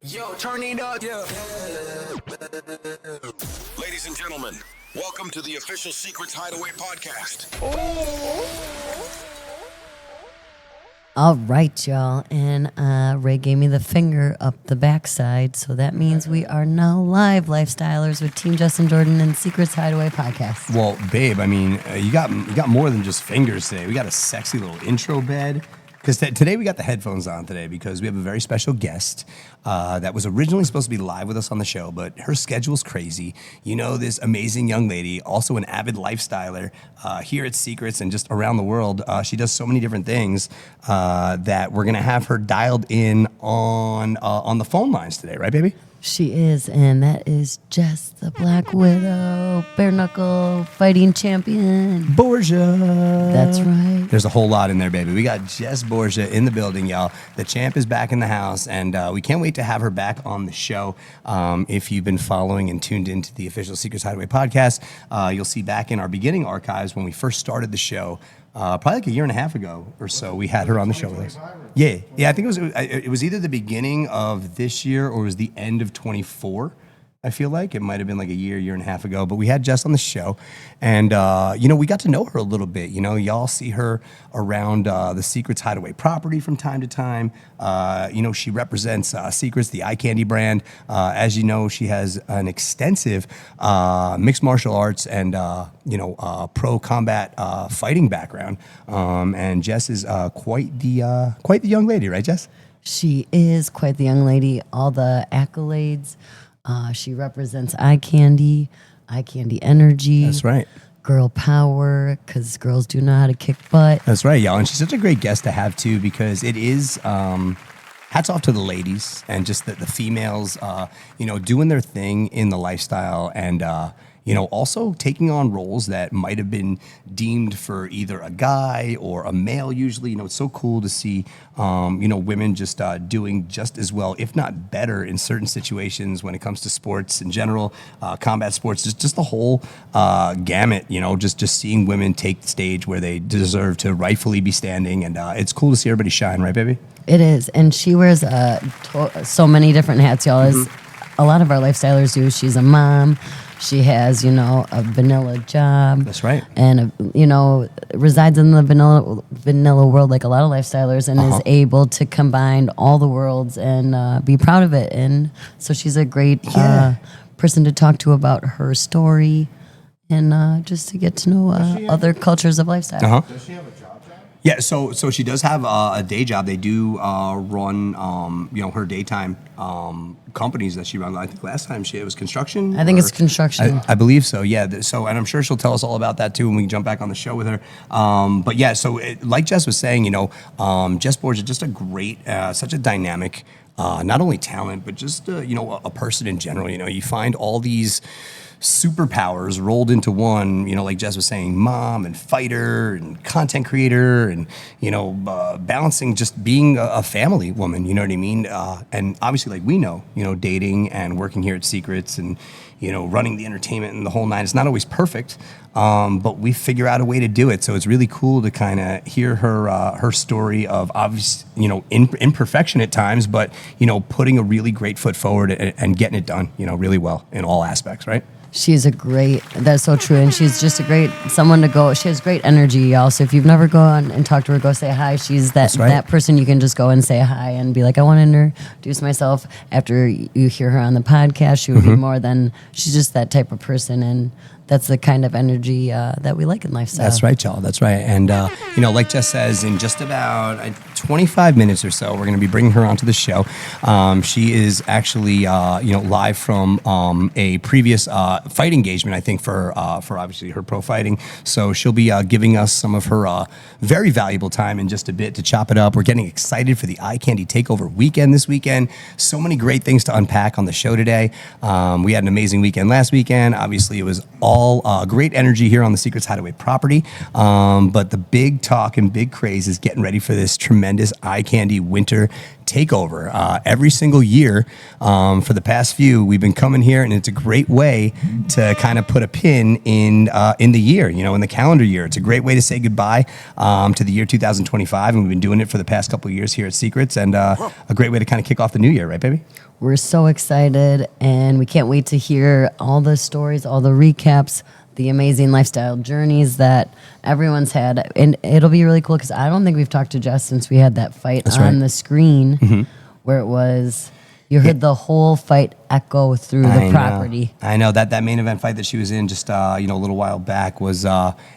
Yo, turn it up. Yeah. Ladies and gentlemen, welcome to the official Secrets Hideaway Podcast. All right, y'all. And Ray gave me the finger up the backside. So that means we are now live lifestylers with Team Jess and Jordan and Secrets Hideaway Podcast. Well, babe, I mean, you got more than just fingers today. We got a sexy little intro bed. Because today we got the headphones on today because we have a very special guest that was originally supposed to be live with us on the show, but her schedule's crazy. You know, this amazing young lady, also an avid lifestyler here at Secrets and just around the world. She does so many different things that we're going to have her dialed in on the phone lines today. Right, baby? She is, and that is Jess, the Black Widow, bare-knuckle fighting champion. Borga. That's right. There's a whole lot in there, baby. We got Jess Borga in the building, y'all. The champ is back in the house, and we can't wait to have her back on the show. If you've been following and tuned into the official Secrets Hideaway podcast, you'll see back in our beginning archives when we first started the show, probably like a year and a half ago or so, we had her on the show with us. Yeah. I think it was either the beginning of this year or it was the end of 24. I feel like it might have been like a year and a half ago, but we had Jess on the show, and we got to know her a little bit. You know, y'all see her around the Secrets Hideaway property from time to time. She represents Secrets, the eye candy brand. As you know, she has an extensive mixed martial arts and pro combat fighting background. And Jess is quite the young lady, right, Jess? She is quite the young lady. All the accolades. She represents eye candy energy. That's right. Girl power, because girls do know how to kick butt. That's right, y'all. And she's such a great guest to have, too, because it is hats off to the ladies and just the females, doing their thing in the lifestyle and, also taking on roles that might have been deemed for either a guy or a male usually. It's so cool to see, women just doing just as well, if not better, in certain situations when it comes to sports in general, combat sports, just the whole gamut, just seeing women take the stage where they deserve to rightfully be standing. And it's cool to see everybody shine, right, baby? It is. And she wears so many different hats, y'all, as a lot of our lifestylers do. She's a mom. She has, a vanilla job. That's right. And, resides in the vanilla world like a lot of lifestylers and is able to combine all the worlds and be proud of it. And so she's a great person to talk to about her story and just to get to know other cultures of lifestyle. Does she have a job? Yeah, so she does have a day job. They do run, her daytime companies that she runs. I think last time it was construction. I think it's construction. I believe so. Yeah. And I'm sure she'll tell us all about that too when we can jump back on the show with her. Like Jess was saying, Jess Borga, just a great, such a dynamic, not only talent but just a person in general. You find all these superpowers rolled into one, like Jess was saying, mom and fighter and content creator and, balancing just being a family woman, you know what I mean? And obviously, like we know, dating and working here at Secrets and, running the entertainment and the whole nine, it's not always perfect, but we figure out a way to do it. So it's really cool to kind of hear her story of obvious, imperfection at times, but, putting a really great foot forward and getting it done, really well in all aspects, right? That's so true. And she's just a great someone to go. She has great energy, y'all. So if you've never gone and talked to her, go say hi. She's that person you can just go and say hi and be like, I want to introduce myself. After you hear her on the podcast, she will be more than, she's just that type of person. And that's the kind of energy that we like in lifestyle. That's right, y'all. That's right. And, like Jess says, in just about 25 minutes or so, we're going to be bringing her onto the show. She is actually, live from a previous fight engagement, I think, for obviously her pro fighting. So she'll be giving us some of her very valuable time in just a bit to chop it up. We're getting excited for the Eye Candy Takeover weekend this weekend. So many great things to unpack on the show today. We had an amazing weekend last weekend. Obviously, it was all great energy here on the Secrets Hideaway property. But the big talk and big craze is getting ready for this tremendous eye candy winter takeover. Every single year for the past few, we've been coming here, and it's a great way to kind of put a pin in the year, in the calendar year. It's a great way to say goodbye to the year 2025, and we've been doing it for the past couple of years here at Secrets, and a great way to kind of kick off the new year, right, baby? We're so excited, and we can't wait to hear all the stories, all the recaps, the amazing lifestyle journeys that everyone's had. And it'll be really cool because I don't think we've talked to Jess since we had that fight the screen where it was... You heard the whole fight echo through the property. I know that main event fight that she was in just a little while back was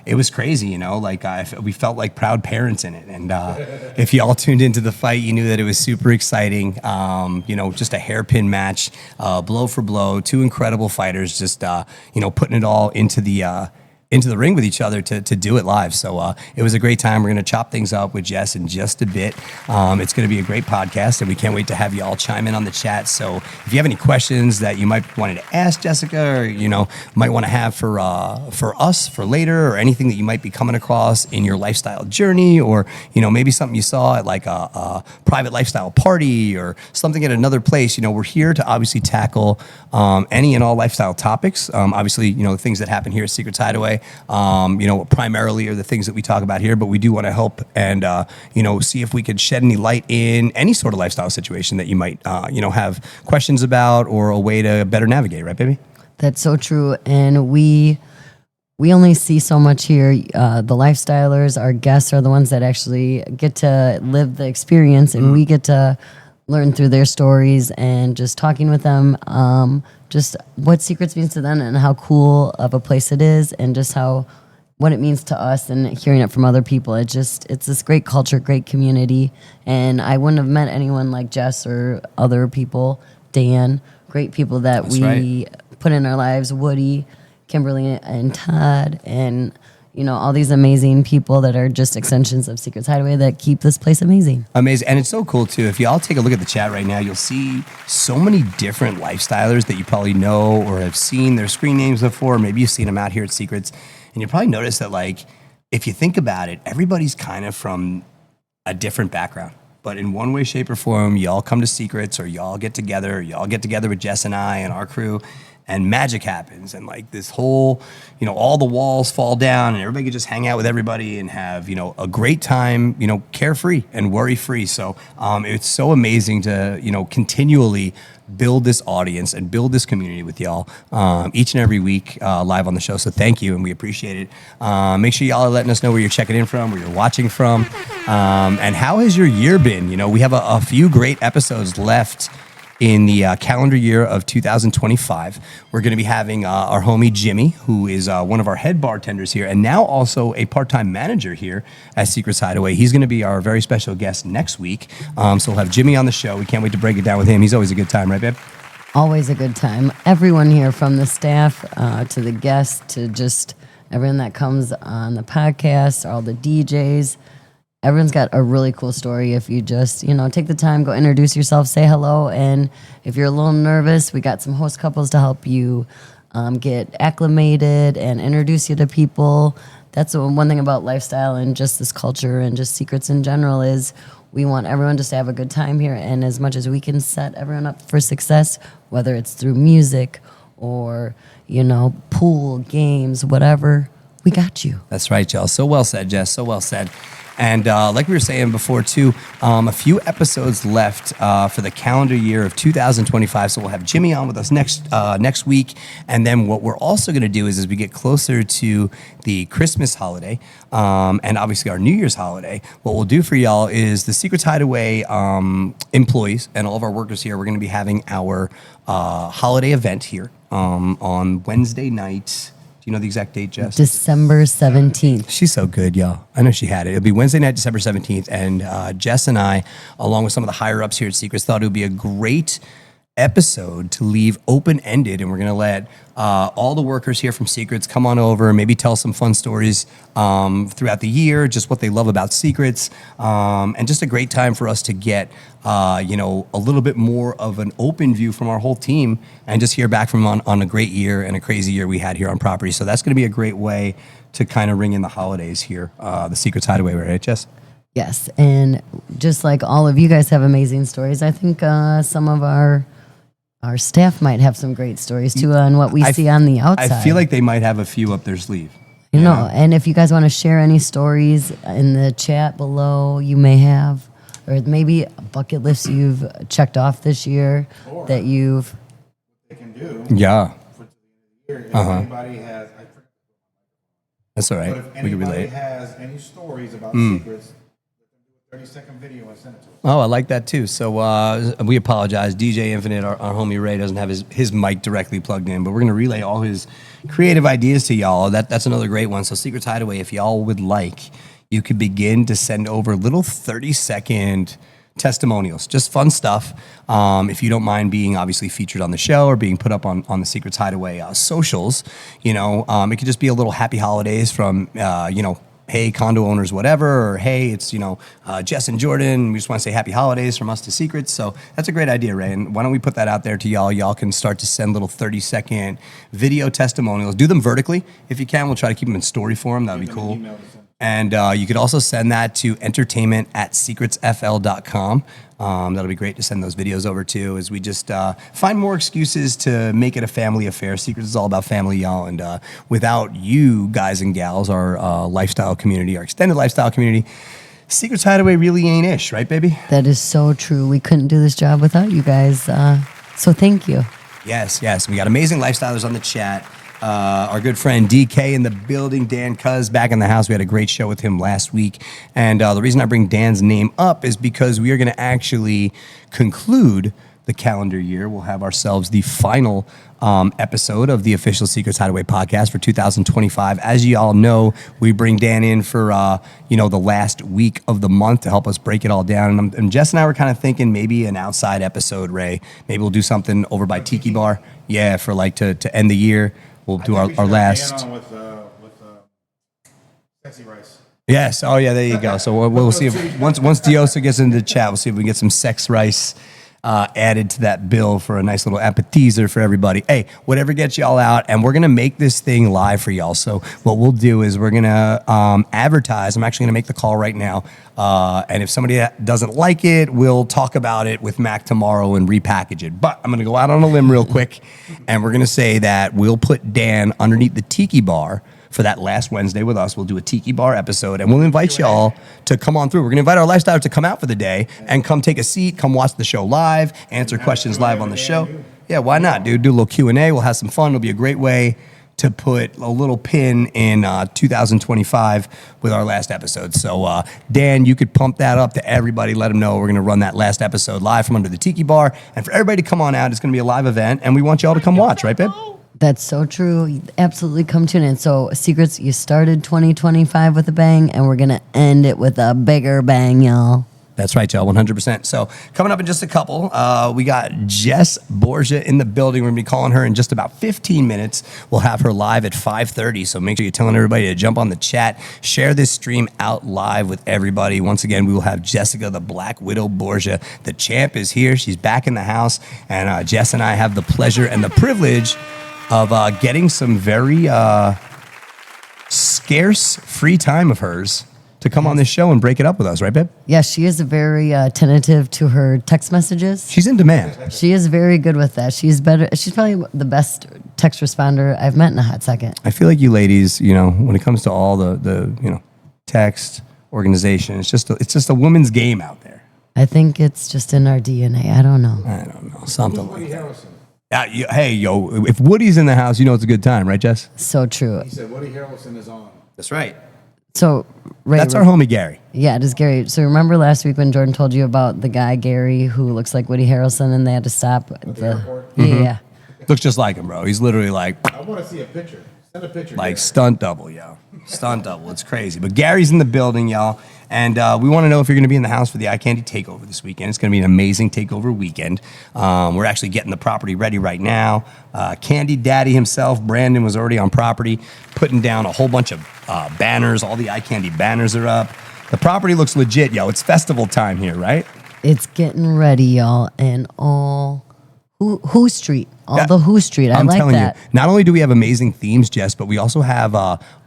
it was crazy. Like we felt like proud parents in it. And if you all tuned into the fight, you knew that it was super exciting. Just a hairpin match, blow for blow, two incredible fighters, just putting it all into the ring with each other to do it live. So it was a great time. We're going to chop things up with Jess in just a bit. It's going to be a great podcast, and we can't wait to have you all chime in on the chat. So if you have any questions that you might wanted to ask Jessica, or might want to have for us for later, or anything that you might be coming across in your lifestyle journey, or maybe something you saw at like a private lifestyle party or something at another place, we're here to obviously tackle any and all lifestyle topics. Obviously, the things that happen here at Secrets Hideaway, primarily are the things that we talk about here, but we do want to help and, see if we could shed any light in any sort of lifestyle situation that you might, have questions about or a way to better navigate, right, baby? That's so true. And we only see so much here. The lifestylers, our guests are the ones that actually get to live the experience, and we get to learn through their stories and just talking with them, just what Secrets means to them and how cool of a place it is, and just what it means to us, and hearing it from other people. It's this great culture, great community. And I wouldn't have met anyone like Jess or other people, Dan, great people that put in our lives, Woody, Kimberly, and Todd, and all these amazing people that are just extensions of Secrets Hideaway that keep this place amazing. Amazing. And it's so cool, too. If you all take a look at the chat right now, you'll see so many different lifestylers that you probably know or have seen their screen names before. Maybe you've seen them out here at Secrets. And you'll probably notice that, like, if you think about it, everybody's kind of from a different background. But in one way, shape, or form, y'all come to Secrets, or y'all get together with Jess and I and our crew, and magic happens, and like this whole, all the walls fall down, and everybody can just hang out with everybody and have, a great time, carefree and worry-free. So it's so amazing to, continually build this audience and build this community with y'all each and every week live on the show. So thank you, and we appreciate it. Make sure y'all are letting us know where you're checking in from, where you're watching from, and how has your year been? We have a few great episodes left in the calendar year of 2025. We're going to be having our homie Jimmy, who is one of our head bartenders here, and now also a part-time manager here at Secrets Hideaway. He's going to be our very special guest next week. So we'll have Jimmy on the show. We can't wait to break it down with him. He's always a good time, right, babe? Always a good time. Everyone here, from the staff to the guests to just everyone that comes on the podcast, all the DJs, everyone's got a really cool story. If you just, take the time, go introduce yourself, say hello. And if you're a little nervous, we got some host couples to help you get acclimated and introduce you to people. That's the one thing about lifestyle and just this culture and just Secrets in general is we want everyone just to have a good time here. And as much as we can set everyone up for success, whether it's through music or, pool, games, whatever, we got you. That's right, y'all. So well said, Jess. So well said. And like we were saying before, too, a few episodes left for the calendar year of 2025. So we'll have Jimmy on with us next week. And then what we're also going to do is as we get closer to the Christmas holiday and obviously our New Year's holiday, what we'll do for y'all is the Secrets Hideaway employees and all of our workers here, we're going to be having our holiday event here on Wednesday night. You know the exact date, Jess? December 17th. She's so good, y'all. I know she had it. It'll be Wednesday night, December 17th. And Jess and I, along with some of the higher-ups here at Secrets, thought it would be a great episode to leave open-ended, and we're going to let all the workers here from Secrets come on over and maybe tell some fun stories throughout the year, just what they love about Secrets, and just a great time for us to get a little bit more of an open view from our whole team and just hear back from on a great year and a crazy year we had here on property. So that's going to be a great way to kind of ring in the holidays here, the Secrets Hideaway, right, Jess? Yes, and just like all of you guys have amazing stories, I think some of our staff might have some great stories too on what we see on the outside. I feel like they might have a few up their sleeve. You know, and if you guys want to share any stories in the chat below, you may have, or maybe bucket lists you've checked off this year Or that you've. They can do. Yeah. For the year, if anybody has, That's all right. but if We can anybody relate. has any stories about secrets, let them do a 30-second video and send it to us. Oh, I like that too. So we apologize. DJ Infinite, our homie Ray, doesn't have his mic directly plugged in, but we're going to relay all his creative ideas to y'all. That's another great one. So Secrets Hideaway, if y'all would like, you could begin to send over little 30-second testimonials, just fun stuff. If you don't mind being obviously featured on the show or being put up on the Secrets Hideaway socials, it could just be a little happy holidays from, hey, condo owners, whatever, or hey, it's, Jess and Jordan, we just want to say happy holidays from us to Secrets. So that's a great idea, Ray. And why don't we put that out there to y'all? Y'all can start to send little 30-second video testimonials. Do them vertically if you can. We'll try to keep them in story form. That'd be cool. And you could also send that to entertainment@secretsfl.com. That'll be great to send those videos over to, as we just find more excuses to make it a family affair. Secrets is all about family, y'all. And without you guys and gals, our lifestyle community, our extended lifestyle community, Secrets Hideaway really ain't ish, right, baby? That is so true. We couldn't do this job without you guys. So thank you. Yes. We got amazing lifestylers on the chat. Our good friend DK in the building, Dan Cuz back in the house. We had a great show with him last week. And the reason I bring Dan's name up is because we are going to actually conclude the calendar year. We'll have ourselves the final episode of the official Secrets Hideaway podcast for 2025. As you all know, we bring Dan in for, the last week of the month to help us break it all down. And Jess and I were kind of thinking maybe an outside episode, Ray. Maybe we'll do something over by Tiki Bar. Yeah, for to end the year. We'll do our last. With sexy rice. Yes. Oh, yeah. There you go. So we'll see if once Diosa gets into the chat, we'll see if we can get some sex rice added to that bill for a nice little appetizer for everybody. Hey, whatever gets y'all out, and we're gonna make this thing live for y'all. So what we'll do is we're gonna advertise. I'm actually gonna make the call right now, and if somebody doesn't like it, we'll talk about it with Mac tomorrow and repackage it. But I'm gonna go out on a limb real quick, and we're gonna say that we'll put Dan underneath the Tiki Bar for that last Wednesday with us. We'll do a Tiki Bar episode, and we'll invite y'all to come on through. We're going to invite our lifestylers to come out for the day and come take a seat, come watch the show live, answer questions live on the show. Yeah, why not, dude? Do a little Q&A. We'll have some fun. It'll be a great way to put a little pin in 2025 with our last episode. So, Dan, you could pump that up to everybody. Let them know we're going to run that last episode live from under the Tiki Bar. And for everybody to come on out, it's going to be a live event, and we want y'all to come watch, right, babe? That's so true. You absolutely come tune in. So, Secrets, you started 2025 with a bang, and we're going to end it with a bigger bang, y'all. That's right, y'all, 100%. So, coming up in just a couple, we got Jess Borga in the building. We're going to be calling her in just about 15 minutes. We'll have her live at 5:30. So, make sure you're telling everybody to jump on the chat. Share this stream out live with everybody. Once again, we will have Jessica, the Black Widow Borga. The champ is here. She's back in the house. And Jess and I have the pleasure and the privilege of getting some very scarce free time of hers to come on this show and break it up with us, right, babe? Yeah, she is very tentative to her text messages. She's in demand. She is very good with that. She's probably the best text responder I've met in a hot second. I feel like you ladies, when it comes to all the text organization, it's just a woman's game out there. I think it's just in our DNA. I don't know. Something like that. Hey, if Woody's in the house, it's a good time, right, Jess? So true. He said Woody Harrelson is on. That's right. So, Ray, that's our homie Gary. Yeah, it is Gary. So remember last week when Jordan told you about the guy Gary who looks like Woody Harrelson, and they had to stop at the airport? Yeah. Looks just like him, bro. He's literally like I want to see a picture. Send a picture. Like stunt double, yo. Stunt double. It's crazy. But Gary's in the building, y'all. And we want to know if you're going to be in the house for the Eye Candy Takeover this weekend. It's going to be an amazing takeover weekend. We're actually getting the property ready right now. Candy Daddy himself, Brandon, was already on property, putting down a whole bunch of banners. All the Eye Candy banners are up. The property looks legit, yo. It's festival time here, right? It's getting ready, y'all. And all Who Street. The Who Street. I like that. You, not only do we have amazing themes, Jess, but we also have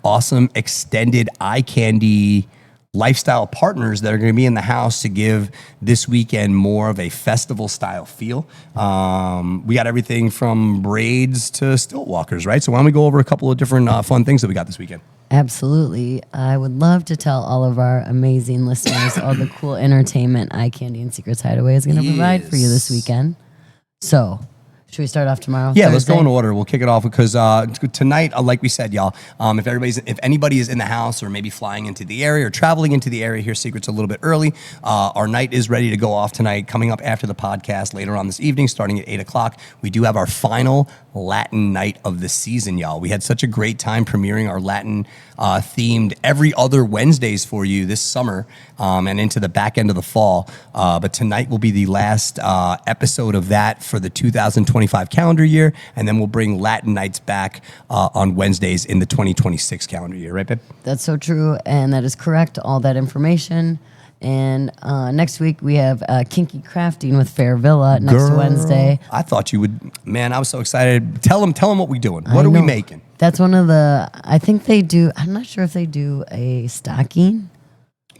awesome extended Eye Candy lifestyle partners that are going to be in the house to give this weekend more of a festival style feel. We got everything from braids to stilt walkers, right? So why don't we go over a couple of different fun things that we got this weekend? Absolutely. I would love to tell all of our amazing listeners all the cool entertainment Eye Candy and Secrets Hideaway is going to provide for you this weekend. So, should we start off tomorrow? Yeah, Thursday? let's go in order. We'll kick it off because tonight, like we said, y'all, if anybody is in the house or maybe flying into the area or traveling into the area, here's Secrets a little bit early. Our night is ready to go off tonight. Coming up after the podcast later on this evening, starting at 8 o'clock, we do have our final Latin night of the season, y'all. We had such a great time premiering our Latin themed every other Wednesdays for you this summer and into the back end of the fall. But tonight will be the last episode of that for the 2025 calendar year, and then we'll bring Latin nights back on Wednesdays in the 2026 calendar year, right, babe? That's so true, and that is correct. All that information. And next week we have Kinky Crafting with Fair Villa next Wednesday. I thought you would. Man, I was so excited. Tell them what we doing. What are we making? That's one of the. I think they do. I'm not sure if they do a stocking.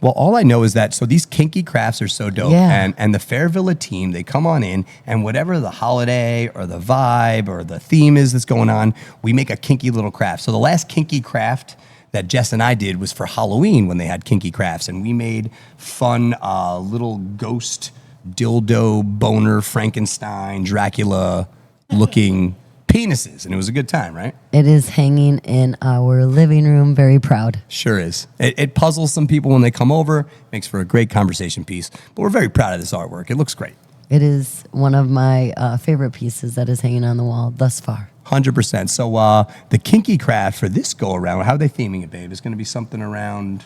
Well, all I know is that, so these kinky crafts are so dope. Yeah. And the Fair Villa team, they come on in, and whatever the holiday or the vibe or the theme is that's going on, we make a kinky little craft. So the last kinky craft that Jess and I did was for Halloween when they had kinky crafts, and we made fun little ghost dildo boner Frankenstein Dracula looking penises, and it was a good time, right? It is hanging in our living room. Very proud. Sure is. It puzzles some people when they come over, makes for a great conversation piece, but we're very proud of this artwork. It looks great. It is one of my favorite pieces that is hanging on the wall thus far. 100%. So the kinky craft for this go around, how are they theming it, babe? It's going to be something around.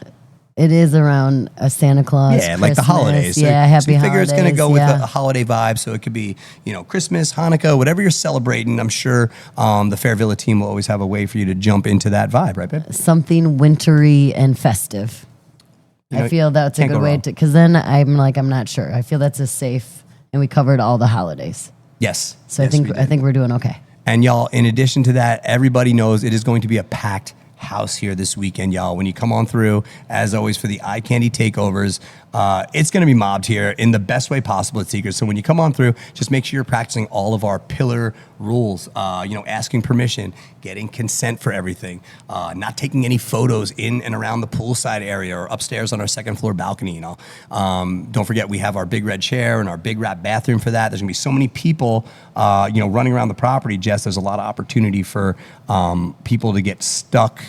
It is around a Santa Claus. Yeah, like the holidays. Yeah, so happy you figure holidays. it's going to go with yeah. a holiday vibe. So it could be, Christmas, Hanukkah, whatever you're celebrating. I'm sure the Fair Villa team will always have a way for you to jump into that vibe, right, babe? Something wintry and festive. I feel that's a can't good go way wrong. to, because then I'm not sure. I feel that's a safe, and we covered all the holidays. Yes. So Yes, we I did. think we're doing okay. And y'all, in addition to that, everybody knows it is going to be a packed house here this weekend, y'all. When you come on through, as always, for the Eye Candy takeovers, it's going to be mobbed here in the best way possible at Secrets. So when you come on through, just make sure you're practicing all of our pillar rules, asking permission, getting consent for everything, not taking any photos in and around the poolside area or upstairs on our second floor balcony, Don't forget, we have our big red chair and our big wrap bathroom for that. There's going to be so many people, running around the property, Jess. There's a lot of opportunity for people to get stuck,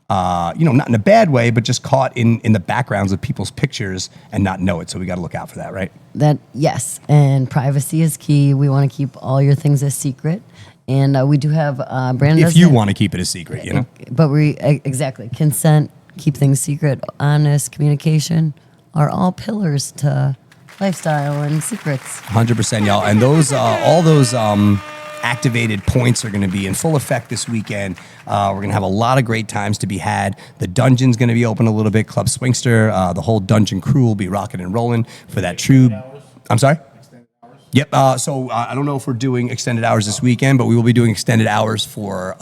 not in a bad way, but just caught in the backgrounds of people's pictures and not know it. So we got to look out for that, right? Yes, and privacy is key. We want to keep all your things a secret. And we do have Brandon. If you want to keep it a secret, But exactly. Consent, keep things secret, honest communication are all pillars to lifestyle and secrets. 100%, y'all. And those, all those activated points are going to be in full effect this weekend. We're going to have a lot of great times to be had. The dungeon's going to be open a little bit. Club Swingster, the whole dungeon crew will be rocking and rolling for that true. I'm sorry? Yep. So I don't know if we're doing extended hours this weekend, but we will be doing extended hours for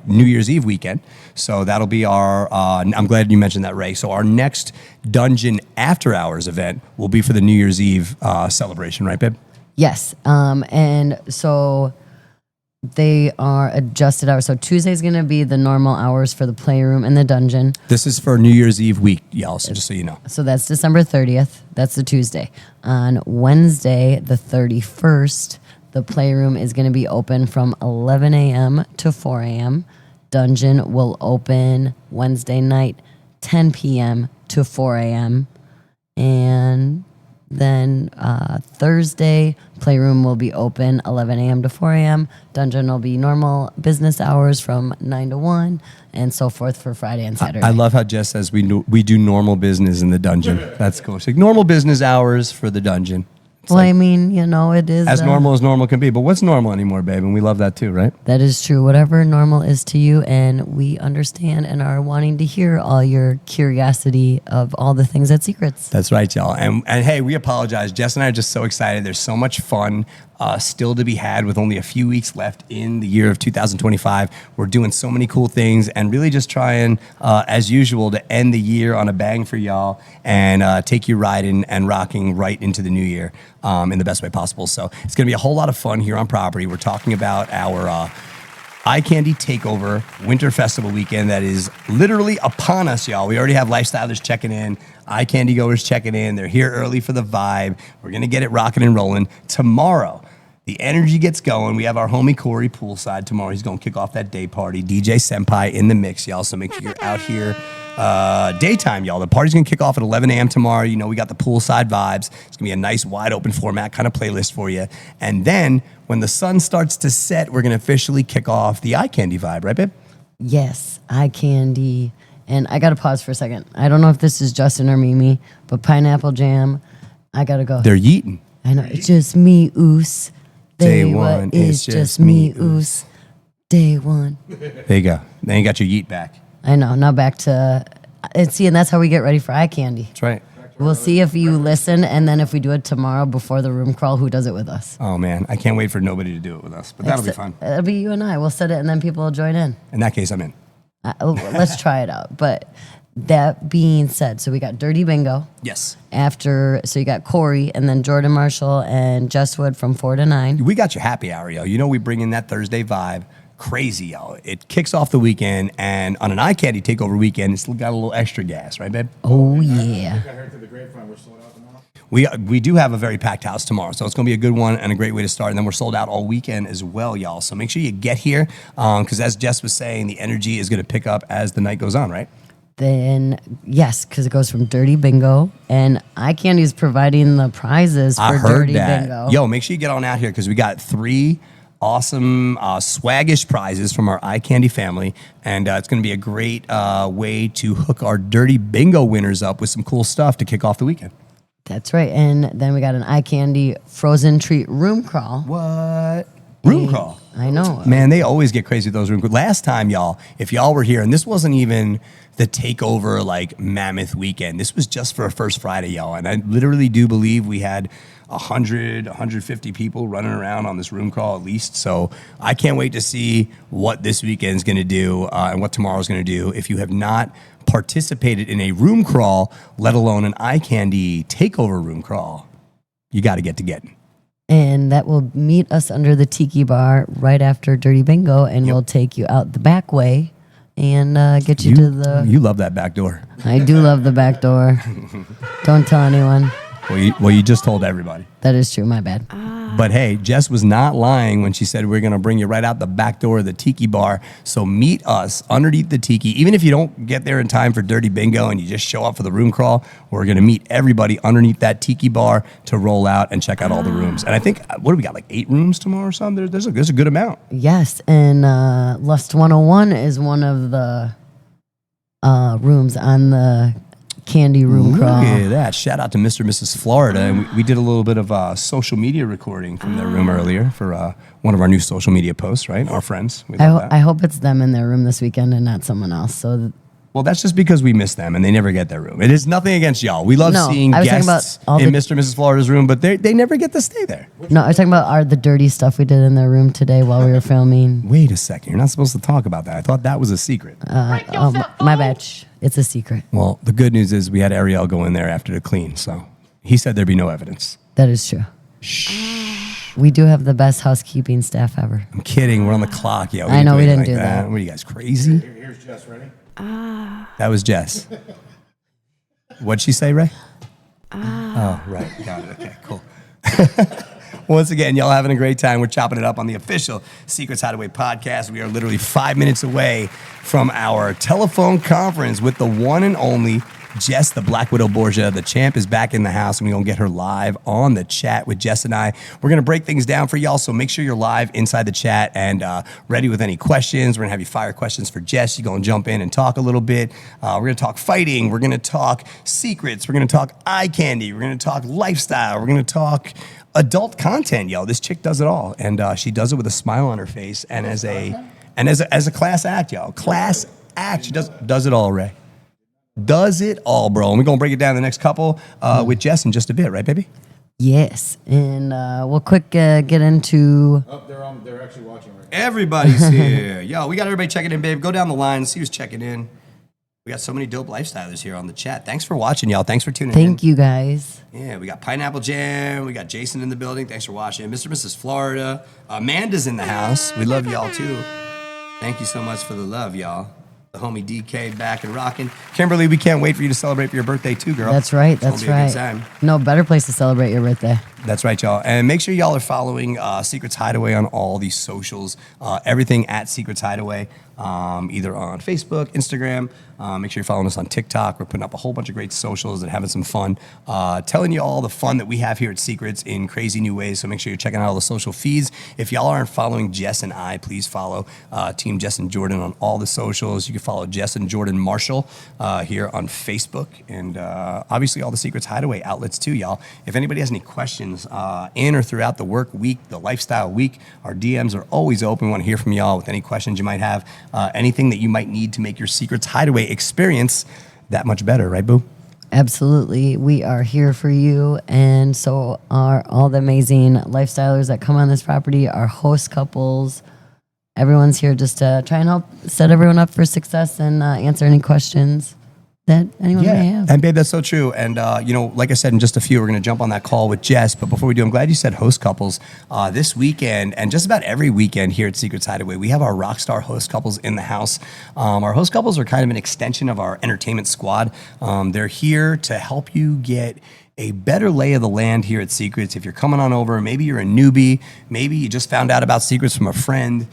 New Year's Eve weekend. So that'll be our, I'm glad you mentioned that, Ray. So our next dungeon after hours event will be for the New Year's Eve celebration, right, babe? Yes. And so they are adjusted hours. So Tuesday's going to be the normal hours for the playroom and the dungeon. This is for New Year's Eve week, y'all, so just so you know. So that's December 30th. That's the Tuesday. On Wednesday, the 31st, the playroom is going to be open from 11 a.m. to 4 a.m. Dungeon will open Wednesday night, 10 p.m. to 4 a.m. And then Thursday, playroom will be open 11 a.m. to 4 a.m. Dungeon will be normal business hours from 9 to 1, and so forth for Friday and Saturday. I love how Jess says we do normal business in the dungeon. That's cool. She's like, normal business hours for the dungeon. It's well, like, I mean, it is as normal can be. But what's normal anymore, babe? And we love that too, right? That is true. Whatever normal is to you, and we understand and are wanting to hear all your curiosity of all the things at Secrets. That's right, y'all. And hey, we apologize. Jess and I are just so excited. There's so much fun still to be had with only a few weeks left in the year of 2025. We're doing so many cool things and really just trying, as usual, to end the year on a bang for y'all and take you riding and rocking right into the new year in the best way possible. So it's going to be a whole lot of fun here on property. We're talking about our Eye Candy Takeover Winter Festival weekend that is literally upon us, y'all. We already have lifestylers checking in, Eye Candy goers checking in. They're here early for the vibe. We're going to get it rocking and rolling. Tomorrow, the energy gets going. We have our homie Corey poolside tomorrow. He's going to kick off that day party. DJ Senpai in the mix, y'all. So make sure you're out here daytime, y'all. The party's going to kick off at 11 a.m. tomorrow. You know, we got the poolside vibes. It's going to be a nice wide open format kind of playlist for you. And then when the sun starts to set, we're going to officially kick off the Eye Candy vibe, right, babe? Yes, Eye Candy. And I got to pause for a second. I don't know if this is Justin or Mimi, but pineapple jam, I got to go. They're yeeting. I know. It's just me, oos. Day one, it's just me, oos. Day one. There you go. Then you got your yeet back. I know. Now back to, and that's how we get ready for Eye Candy. That's right. We'll see if you listen, and then if we do it tomorrow before the room crawl, who does it with us? Oh, man. I can't wait for nobody to do it with us, but that'll be fun. It'll be you and I. We'll set it, and then people will join in. In that case, I'm in. Let's try it out. But that being said, so we got Dirty Bingo. Yes. So you got Corey, and then Jordan Marshall and Jess Wood from 4 to 9. We got your happy hour, yo. You know we bring in that Thursday vibe. Crazy, yo. It kicks off the weekend, and on an Eye Candy Takeover weekend, it's got a little extra gas, right, babe? Oh, I yeah. think I heard through the grapevine we're sold out tomorrow. We do have a very packed house tomorrow, so it's going to be a good one and a great way to start. And then we're sold out all weekend as well, y'all. So make sure you get here because as Jess was saying, the energy is going to pick up as the night goes on, right? Then, yes, because it goes from Dirty Bingo, and Eye Candy is providing the prizes for Dirty Bingo. Yo, make sure you get on out here because we got 3 awesome swaggish prizes from our Eye Candy family, and it's going to be a great way to hook our Dirty Bingo winners up with some cool stuff to kick off the weekend. That's right. And then we got an Eye Candy frozen treat room crawl. What? Room crawl? I know. Man, they always get crazy with those room crawls. Last time, y'all, if y'all were here, and this wasn't even the takeover, like, mammoth weekend. This was just for a First Friday, y'all. And I literally do believe we had 100, 150 people running around on this room crawl at least. So I can't wait to see what this weekend's going to do and what tomorrow's going to do. If you have not participated in a room crawl, let alone an Eye Candy takeover room crawl, you got to get to getting. And that will meet us under the Tiki Bar right after Dirty Bingo, and we'll take you out the back way and get you to the... You love that back door. I do love the back door. Don't tell anyone. Well, you just told everybody. That is true. My bad. But hey, Jess was not lying when she said we're going to bring you right out the back door of the Tiki Bar. So meet us underneath the Tiki. Even if you don't get there in time for Dirty Bingo and you just show up for the room crawl, we're going to meet everybody underneath that Tiki Bar to roll out and check out all the rooms. And I think, what do we got, like 8 rooms tomorrow or something? There's a good amount. Yes, and Lust 101 is one of the rooms on the Candy room crawl. Look at that. Shout out to Mr. and Mrs. Florida. And we did a little bit of social media recording from their room earlier for one of our new social media posts, right? Our friends. We love that. I hope it's them in their room this weekend and not someone else. So well, that's just because we miss them and they never get their room. It is nothing against y'all. We love seeing guests in Mr. and Mrs. Florida's room, but they never get to stay there. No, I was talking about the dirty stuff we did in their room today while we were filming. Wait a second. You're not supposed to talk about that. I thought that was a secret. My bad. It's a secret. Well, the good news is we had Ariel go in there after to clean, so he said there'd be no evidence. That is true. Shh. We do have the best housekeeping staff ever. I'm kidding. We're on the clock. Yeah, I know we didn't do that. What are you guys, crazy? Here's Jess, ready? That was Jess. What'd she say, Ray? Oh, right. Got it. Okay, cool. Once again, y'all having a great time. We're chopping it up on the official Secrets Hideaway podcast. We are literally 5 minutes away from our telephone conference with the one and only Jess, the Black Widow Borgia. The champ is back in the house, and we're going to get her live on the chat with Jess and I. We're going to break things down for y'all, so make sure you're live inside the chat and ready with any questions. We're going to have you fire questions for Jess. You're going to jump in and talk a little bit. We're going to talk fighting. We're going to talk secrets. We're going to talk eye candy. We're going to talk lifestyle. We're going to talk adult content, yo. This chick does it all, and she does it with a smile on her face and as a class act, yo. Class act. She does it all, Ray. Does it all, bro. And we're going to break it down in the next couple with Jess in just a bit, right, baby? Yes. And we'll quick get into... Oh, they're actually watching right now. Everybody's here. Yo, we got everybody checking in, babe. Go down the line and see who's checking in. We got so many dope lifestylers here on the chat. Thanks for watching, y'all. Thanks for tuning in. Thank you, guys. Yeah, we got Pineapple Jam. We got Jason in the building. Thanks for watching. Mr. and Mrs. Florida. Amanda's in the house. We love y'all, too. Thank you so much for the love, y'all. The homie DK back and rocking. Kimberly, we can't wait for you to celebrate for your birthday too, girl. That's right. It's gonna That's be a good right. time. No better place to celebrate your birthday. That's right, y'all. And make sure y'all are following Secrets Hideaway on all these socials. Everything at Secrets Hideaway, either on Facebook, Instagram. Make sure you're following us on TikTok. We're putting up a whole bunch of great socials and having some fun. Telling you all the fun that we have here at Secrets in crazy new ways. So make sure you're checking out all the social feeds. If y'all aren't following Jess and I, please follow Team Jess and Jordan on all the socials. You can follow Jess and Jordan Marshall here on Facebook. And obviously all the Secrets Hideaway outlets too, y'all. If anybody has any questions in or throughout the work week, the lifestyle week, our DMs are always open. We want to hear from y'all with any questions you might have. Anything that you might need to make your Secrets Hideaway experience that much better, right, Boo? Absolutely. We are here for you, and so are all the amazing lifestylers that come on this property, our host couples. Everyone's here just to try and help set everyone up for success and answer any questions that anyone may have. And babe, that's so true. And like I said, in just a few, we're going to jump on that call with Jess. But before we do, I'm glad you said host couples. This weekend, and just about every weekend here at Secrets Hideaway, we have our rock star host couples in the house. Our host couples are kind of an extension of our entertainment squad. They're here to help you get a better lay of the land here at Secrets. If you're coming on over, maybe you're a newbie, maybe you just found out about Secrets from a friend.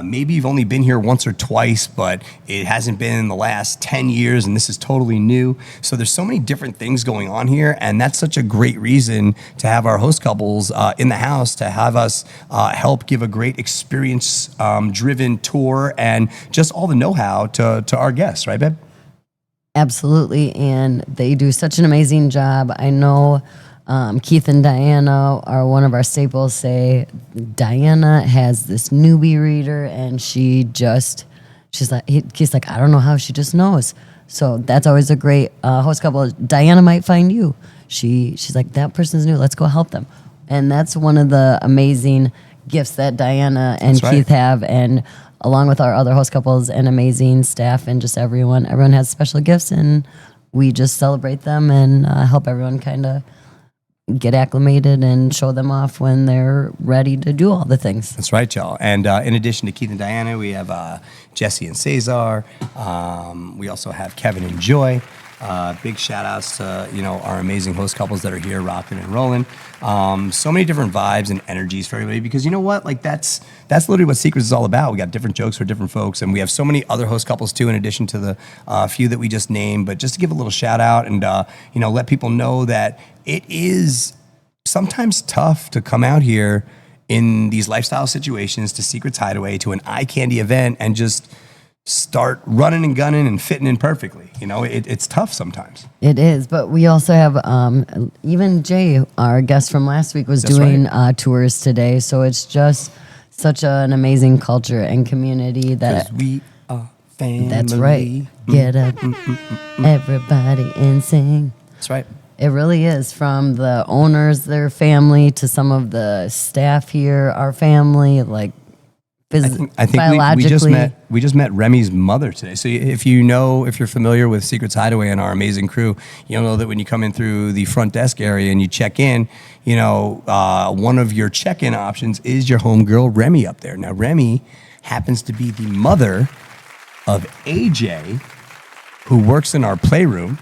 Maybe you've only been here once or twice, but it hasn't been in the last 10 years, and this is totally new. So there's so many different things going on here, and that's such a great reason to have our host couples in the house, to have us help give a great experience-driven tour and just all the know-how to our guests, right, babe? Absolutely, and they do such an amazing job. I know Keith and Diana are one of our staples. Say Diana has this newbie reader, and Keith's like, I don't know how, she just knows. So that's always a great host couple. Diana might find you. She's like, that person's new, let's go help them. And that's one of the amazing gifts that Diana and Keith have, and along with our other host couples and amazing staff and just everyone has special gifts, and we just celebrate them and help everyone kind of get acclimated and show them off when they're ready to do all the things. That's right, y'all. And in addition to Keith and Diana, we have Jesse and Cesar. We also have Kevin and Joy. Big shout outs to our amazing host couples that are here rocking and rolling. So many different vibes and energies for everybody, because you know what, like that's literally what Secrets is all about. We got different jokes for different folks, and we have so many other host couples too, in addition to the few that we just named. But just to give a little shout out and let people know that it is sometimes tough to come out here in these lifestyle situations to Secrets Hideaway, to an eye candy event, and just start running and gunning and fitting in perfectly. It's tough sometimes. It is, but we also have even Jay, our guest from last week, was doing tours today. So it's just such an amazing culture and community that we are family. That's right. Get up, everybody, and sing. That's right. It really is, from the owners, their family, to some of the staff here, our family, like I think biologically. we just met Remy's mother today. So if you're familiar with Secrets Hideaway and our amazing crew, you'll know that when you come in through the front desk area and you check in, one of your check-in options is your homegirl Remy up there. Now Remy happens to be the mother of AJ, who works in our playroom.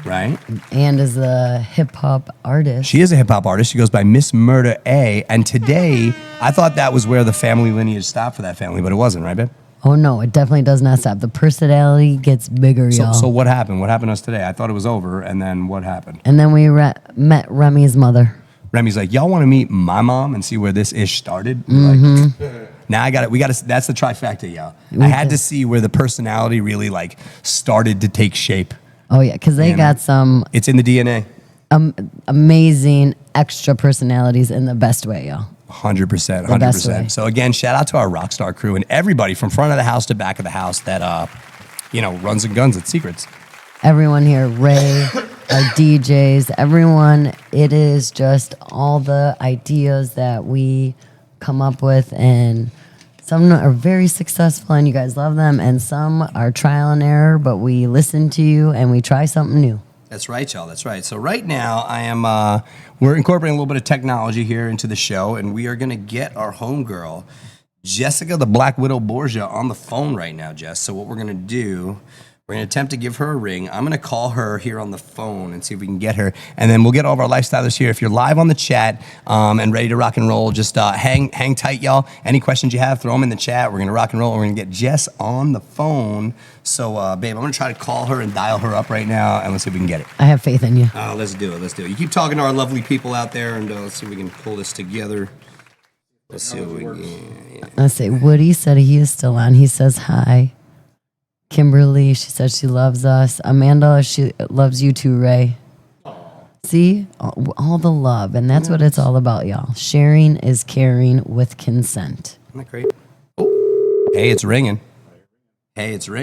Right? And is a hip-hop artist. She is a hip-hop artist. She goes by Miss Murder A. And today, I thought that was where the family lineage stopped for that family, but it wasn't, right, babe? Oh, no, it definitely does not stop. The personality gets bigger, y'all. So what happened? What happened to us today? I thought it was over, and then what happened? And then we met Remy's mother. Remy's like, y'all want to meet my mom and see where this ish started? Like, now we got to, that's the trifecta, y'all. I had to see where the personality really, started to take shape. Oh, yeah, because they got some... It's in the DNA. Amazing extra personalities in the best way, y'all. 100%, 100%. So again, shout out to our Rockstar crew and everybody from front of the house to back of the house that, runs and guns at Secrets. Everyone here, Ray, our DJs, everyone, it is just all the ideas that we come up with, and some are very successful and you guys love them, and some are trial and error, but we listen to you and we try something new. That's right, y'all. That's right. So right now, we're incorporating a little bit of technology here into the show, and we are going to get our homegirl, Jessica, the Black Widow Borgia, on the phone right now, Jess. So what we're going to do, we're going to attempt to give her a ring. I'm going to call her here on the phone and see if we can get her. And then we'll get all of our lifestylers here. If you're live on the chat and ready to rock and roll, just hang tight, y'all. Any questions you have, throw them in the chat. We're going to rock and roll. We're going to get Jess on the phone. So, babe, I'm going to try to call her and dial her up right now, and let's see if we can get it. I have faith in you. Let's do it. You keep talking to our lovely people out there, and let's see if we can pull this together. Let's see what we can. Let's say Woody said he is still on. He says hi. Kimberly, she says she loves us. Amanda, she loves you too, Ray. See? All the love. And that's what it's all about, y'all. Sharing is caring with consent. Isn't that great? Oh. Hey, it's ringing. Hello.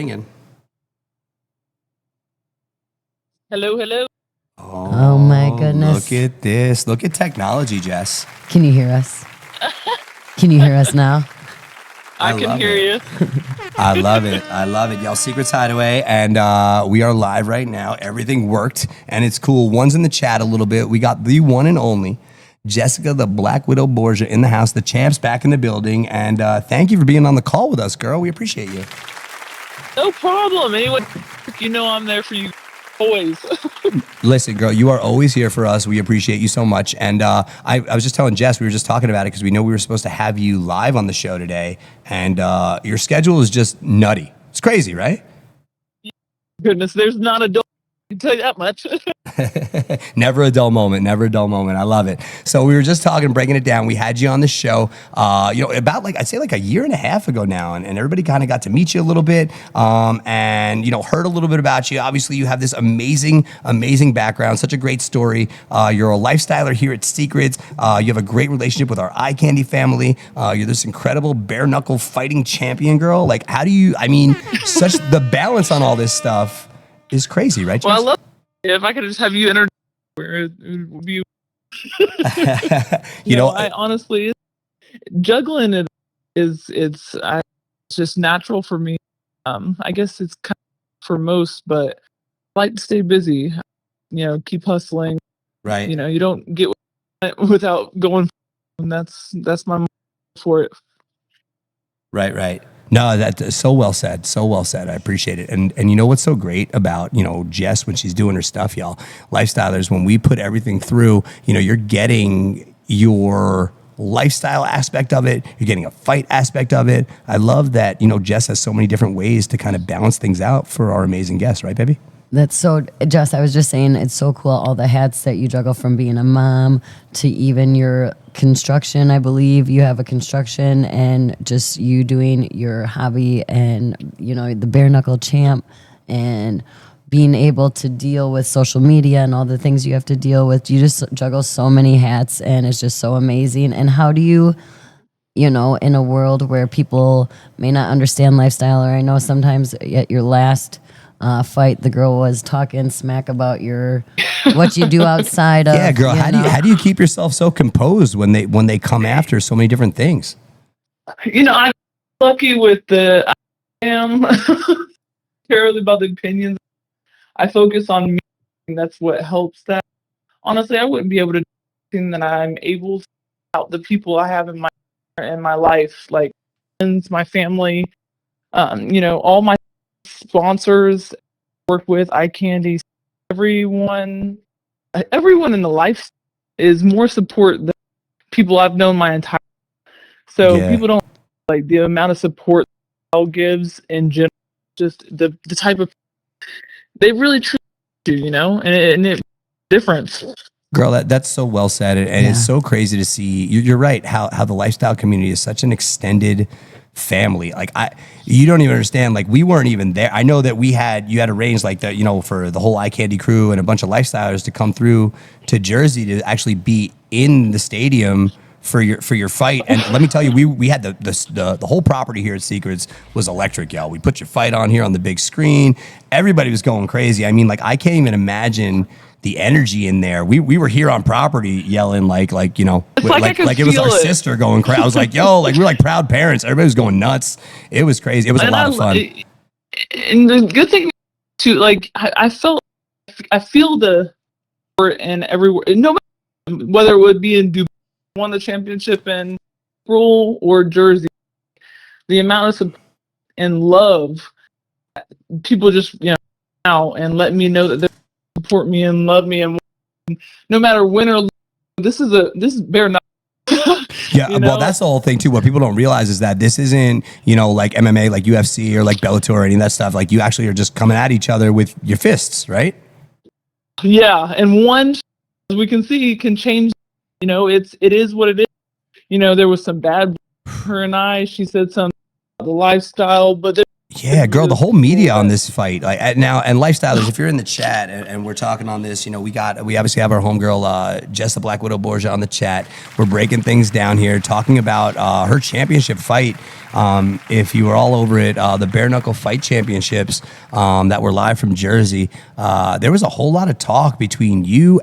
Oh my goodness. Look at this. Look at technology, Jess. Can you hear us? Can you hear us now? I can hear you. I love it. Y'all, Secrets Hideaway, and we are live right now. Everything worked, and it's cool. One's in the chat a little bit. We got the one and only Jessica, the Black Widow Borgia, in the house. The champ's back in the building, and thank you for being on the call with us, girl. We appreciate you. No problem. Anyway, you know I'm there for you always. Listen, girl, you are always here for us. We appreciate you so much. And I was just telling Jess, we were just talking about it because we know we were supposed to have you live on the show today, and your schedule is just nutty. It's crazy, right? Goodness, there's not a door. I can tell you that much. Never a dull moment. I love it. So we were just talking, breaking it down. We had you on the show, about I'd say a year and a half ago now, and everybody kind of got to meet you a little bit, and heard a little bit about you. Obviously, you have this amazing background, such a great story. You're a lifestyler here at Secrets. You have a great relationship with our eye candy family. You're this incredible bare-knuckle fighting champion, girl. Like, how do you? I mean, such the balance on all this stuff is crazy, right, Jess? Well, I love it. If I could just have you introduce where it would be. I honestly, juggling it it's just natural for me. I guess it's kind of for most, but I like to stay busy. Keep hustling. Right. You don't get without going, and that's my motto for it. Right. No, that's so well said. I appreciate it. And you know what's so great about, Jess when she's doing her stuff, y'all, lifestylers, when we put everything through, you're getting your lifestyle aspect of it. You're getting a fight aspect of it. I love that, Jess has so many different ways to kind of balance things out for our amazing guests. Right, baby? That's so, Jess, I was just saying, it's so cool, all the hats that you juggle, from being a mom to even your construction. I believe you have a construction, and just you doing your hobby, and, the bare-knuckle champ, and being able to deal with social media and all the things you have to deal with. You just juggle so many hats, and it's just so amazing. And how do you, in a world where people may not understand lifestyle, or I know sometimes at your last fight, the girl was talking smack about what you do outside of. Yeah, girl. How do you keep yourself so composed when they come after so many different things? I'm lucky with I am terribly about the opinions. I focus on me, and that's what helps that. Honestly, I wouldn't be able to do anything that I'm able to out the people I have in my life, like friends, my family, all my sponsors work with, eye candy, everyone in the life is more support than people I've known my entire life. So people don't like the amount of support Al gives in general, just the type of they really treat you, and it different. Girl, that's so well said, and it's so crazy to see. You're right. How the lifestyle community is such an extended family. Like you don't even understand. Like, we weren't even there. I know that you had arranged like that, for the whole eye candy crew and a bunch of lifestylers to come through to Jersey to actually be in the stadium for your fight. And let me tell you, we had the whole property here at Secrets was electric, y'all. We put your fight on here on the big screen. Everybody was going crazy. I mean, like, I can't even imagine the energy in there. We were here on property yelling like it was our sister going crazy. I was like, yo, like, we're like proud parents. Everybody was going nuts. It was crazy. It was a lot of fun. And the good thing too, like, I feel the support and everywhere, no matter whether it would be in Dubai, won the championship in April or Jersey, the amount of support and love people just out and let me know that they support me and love me, and no matter when or this is bare-knuckle. Yeah, well, that's the whole thing too. What people don't realize is that this isn't, like MMA, like UFC or like Bellator or any of that stuff. Like, you actually are just coming at each other with your fists, right? Yeah, and one, as we can see, can change. It is what it is. There was some bad. Her and she said something about the lifestyle, but yeah, girl, the whole media on this fight, now, and lifestylers, if you're in the chat and we're talking on this, we obviously have our homegirl, Jess the Black Widow Borga on the chat. We're breaking things down here, talking about her championship fight. If you were all over it, the Bare-Knuckle Fight Championships that were live from Jersey, there was a whole lot of talk between you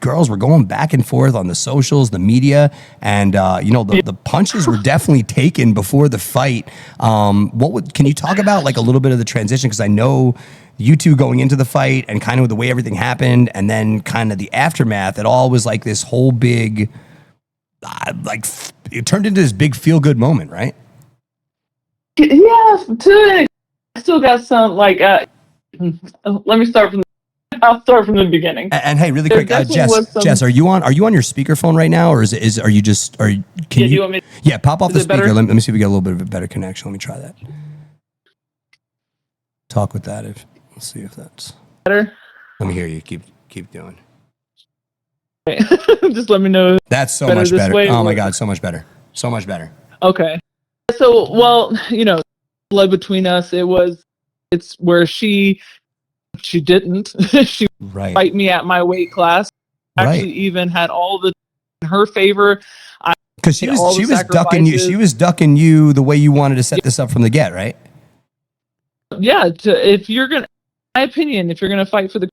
girls were going back and forth on the socials, the media, and the punches were definitely taken before the fight. Can you talk about like a little bit of the transition? Because I know you two going into the fight and kind of the way everything happened, and then kind of the aftermath. It all was like this whole big, it turned into this big feel good moment, right? Yes, I still got some let me start from. I'll start from the beginning. And hey, really quick, Jess, are you on your speakerphone right now, or are you just? Do you want me? Yeah, pop off the speaker. Let me see if we get a little bit of a better connection. Let me try that. Talk with that. Let's see if that's better. Let me hear you. Keep doing. Just let me know. That's so much better. Oh my God, so much better. So much better. Okay. So, well, blood between us. It's where she didn't. She fight me at my weight class. Actually, even had all the in her favor. Because she was ducking you. She was ducking you the way you wanted to set this up from the get, right? Yeah. If you're gonna, in my opinion, if you're gonna fight for the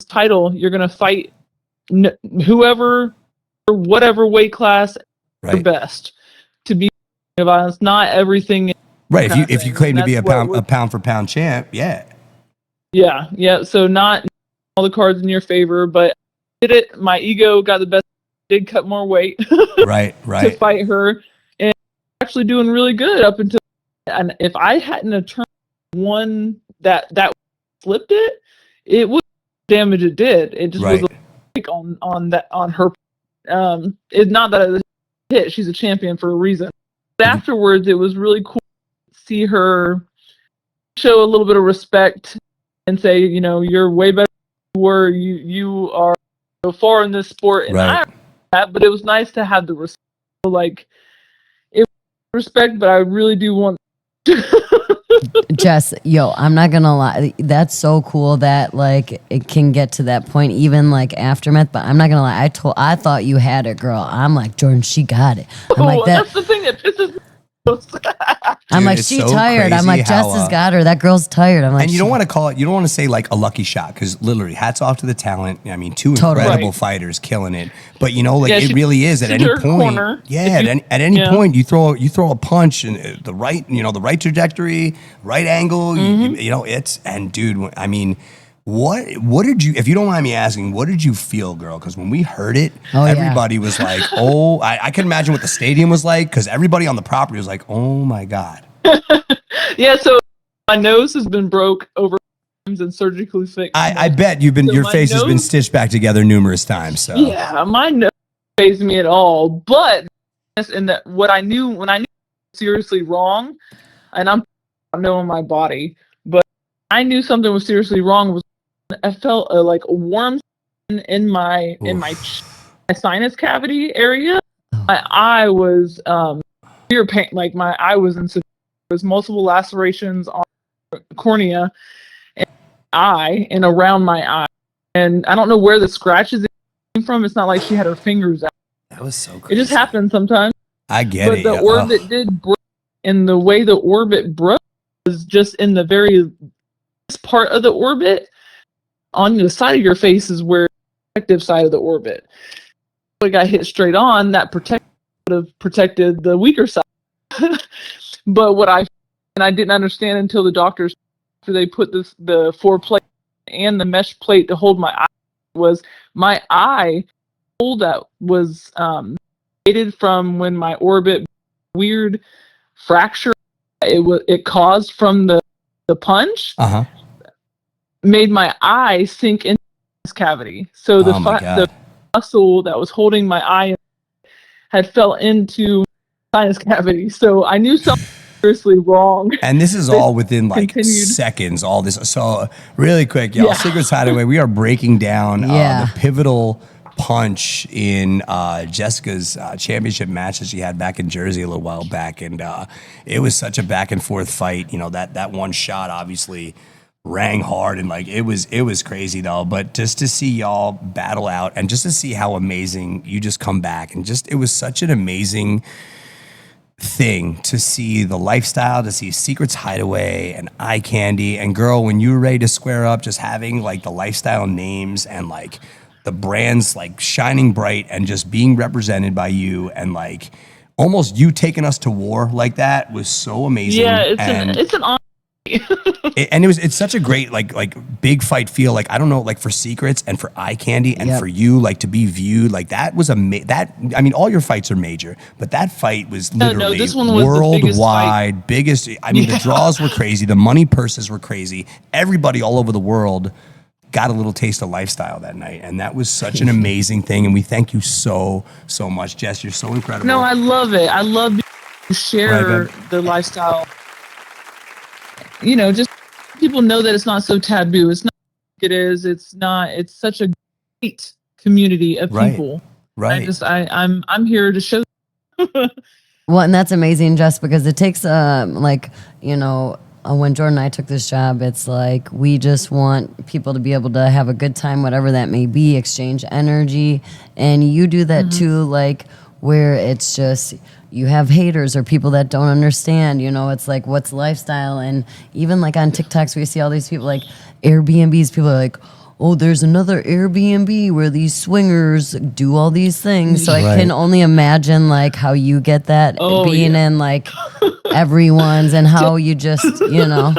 title, you're gonna fight whoever or whatever weight class your best to be violence. Not everything. Right. If you claim to be a pound for pound champ, yeah. Yeah. So not all the cards in your favor, but did it. My ego got the best. Did cut more weight. Right. To fight her, and actually doing really good up until. And if I hadn't have turned one that flipped it would damage it did. It just was like on her. It's not that it hit. She's a champion for a reason. But afterwards, it was really cool to see her show a little bit of respect and say, you're way better than you were. You are so far in this sport, and I that. But it was nice to have the respect. Like, it was respect, but I really do want. Jess, I'm not gonna lie, that's so cool that like it can get to that point, even like aftermath. But I'm not gonna lie, I thought you had it, girl. I'm like, Jordan, she got it. I'm like, that's the thing that pisses me. I'm like, she's tired. I'm like, Jess has got her. That girl's tired. I'm like, and you don't want to call it. You don't want to say like a lucky shot, because literally, hats off to the talent. I mean, two incredible fighters killing it. But it really is at any point. At any point, you throw a punch and the right trajectory, right angle. Dude, I mean. What did you, if you don't mind me asking, what did you feel, girl? Because when we heard it, everybody was like, I can imagine what the stadium was like, because everybody on the property was like, oh my God. Yeah, so my nose has been broke over times and surgically fixed. I bet your face has been stitched back together numerous times. So yeah, my nose didn't faze me at all. But and that what I knew when I knew seriously wrong, and I'm knowing my body, but I knew something was seriously wrong was I felt like a warm in my sinus cavity area. My eye was severe pain, like my eye was in severe. There was multiple lacerations on the cornea and around my eye, and I don't know where the scratches came from. It's not like she had her fingers out. That was so crazy. It just happens sometimes. I get it. But the orbit did break, and the way the orbit broke was just in the very part of the orbit. On the side of your face is where the protective side of the orbit. If it got hit straight on, that would have protected the weaker side. But I didn't understand until the doctors, after they put the 4 plate and the mesh plate to hold my eye, was my eye hole that was created from when my orbit weird fracture it caused from the punch made my eye sink into the cavity. So the muscle that was holding my eye had fell into sinus cavity. So I knew something was seriously wrong. And this is all within like seconds, all this. So really quick, y'all, Secrets Hideaway, we are breaking down the pivotal punch in Jessica's championship match that she had back in Jersey a little while back. And it was such a back and forth fight. You know, that one shot obviously rang hard, and like it was crazy though. But just to see y'all battle out and just to see how amazing you just come back, and just it was such an amazing thing to see the lifestyle, to see Secrets Hideaway and Eye Candy. And girl, when you were ready to square up, just having like the lifestyle names and like the brands like shining bright and just being represented by you, and like almost you taking us to war like that was so amazing. Yeah, it's an honor. It's such a great like big fight feel. Like I don't know, like for Secrets and for Eye Candy and for you, like to be viewed like that was all your fights are major, but that fight was literally this one was worldwide, biggest. I mean, the draws were crazy, the money purses were crazy. Everybody all over the world got a little taste of lifestyle that night, and that was such an amazing thing. And we thank you so much, Jess. You're so incredible. No, I love it. I love to share the lifestyle. You know, just people know that it's not so taboo. It's not like it is. It's not. It's such a great community of people. Right. I'm here to show. Well, and that's amazing, Jess, because it takes when Jordan and I took this job, it's like we just want people to be able to have a good time, whatever that may be, exchange energy, and you do that too, like where it's just you have haters or people that don't understand, you know, it's like what's lifestyle. And even like on TikToks, we see all these people like Airbnbs, people are like, oh, there's another Airbnb where these swingers do all these things. So I can only imagine like how you get that being in like everyone's, and how you just, you know.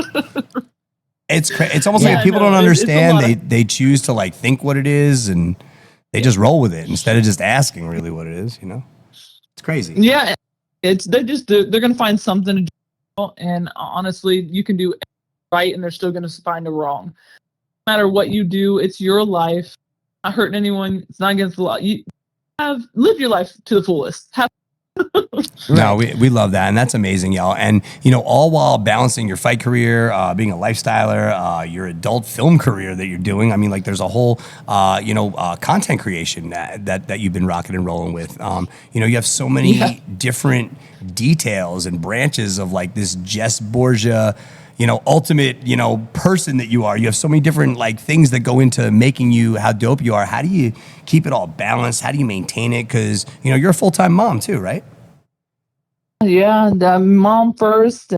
It's almost like people don't understand. They choose to like think what it is, and they just roll with it instead of just asking really what it is, you know. It's crazy. Yeah, they're gonna find something to do, and honestly, you can do right, and they're still gonna find a wrong. No matter what you do, it's your life. Not hurting anyone. It's not against the law. You live your life to the fullest. No, we love that, and that's amazing, y'all. And you know, all while balancing your fight career, being a lifestyler, your adult film career that you're doing. I mean, like there's a whole content creation that you've been rocking and rolling with. You know, you have so many different details and branches of like this Jess Borga, you know, ultimate, you know, person that you are. You have so many different like things that go into making you how dope you are. How do you keep it all balanced? How do you maintain it? Because, you know, you're a full-time mom too, right? Yeah, mom first.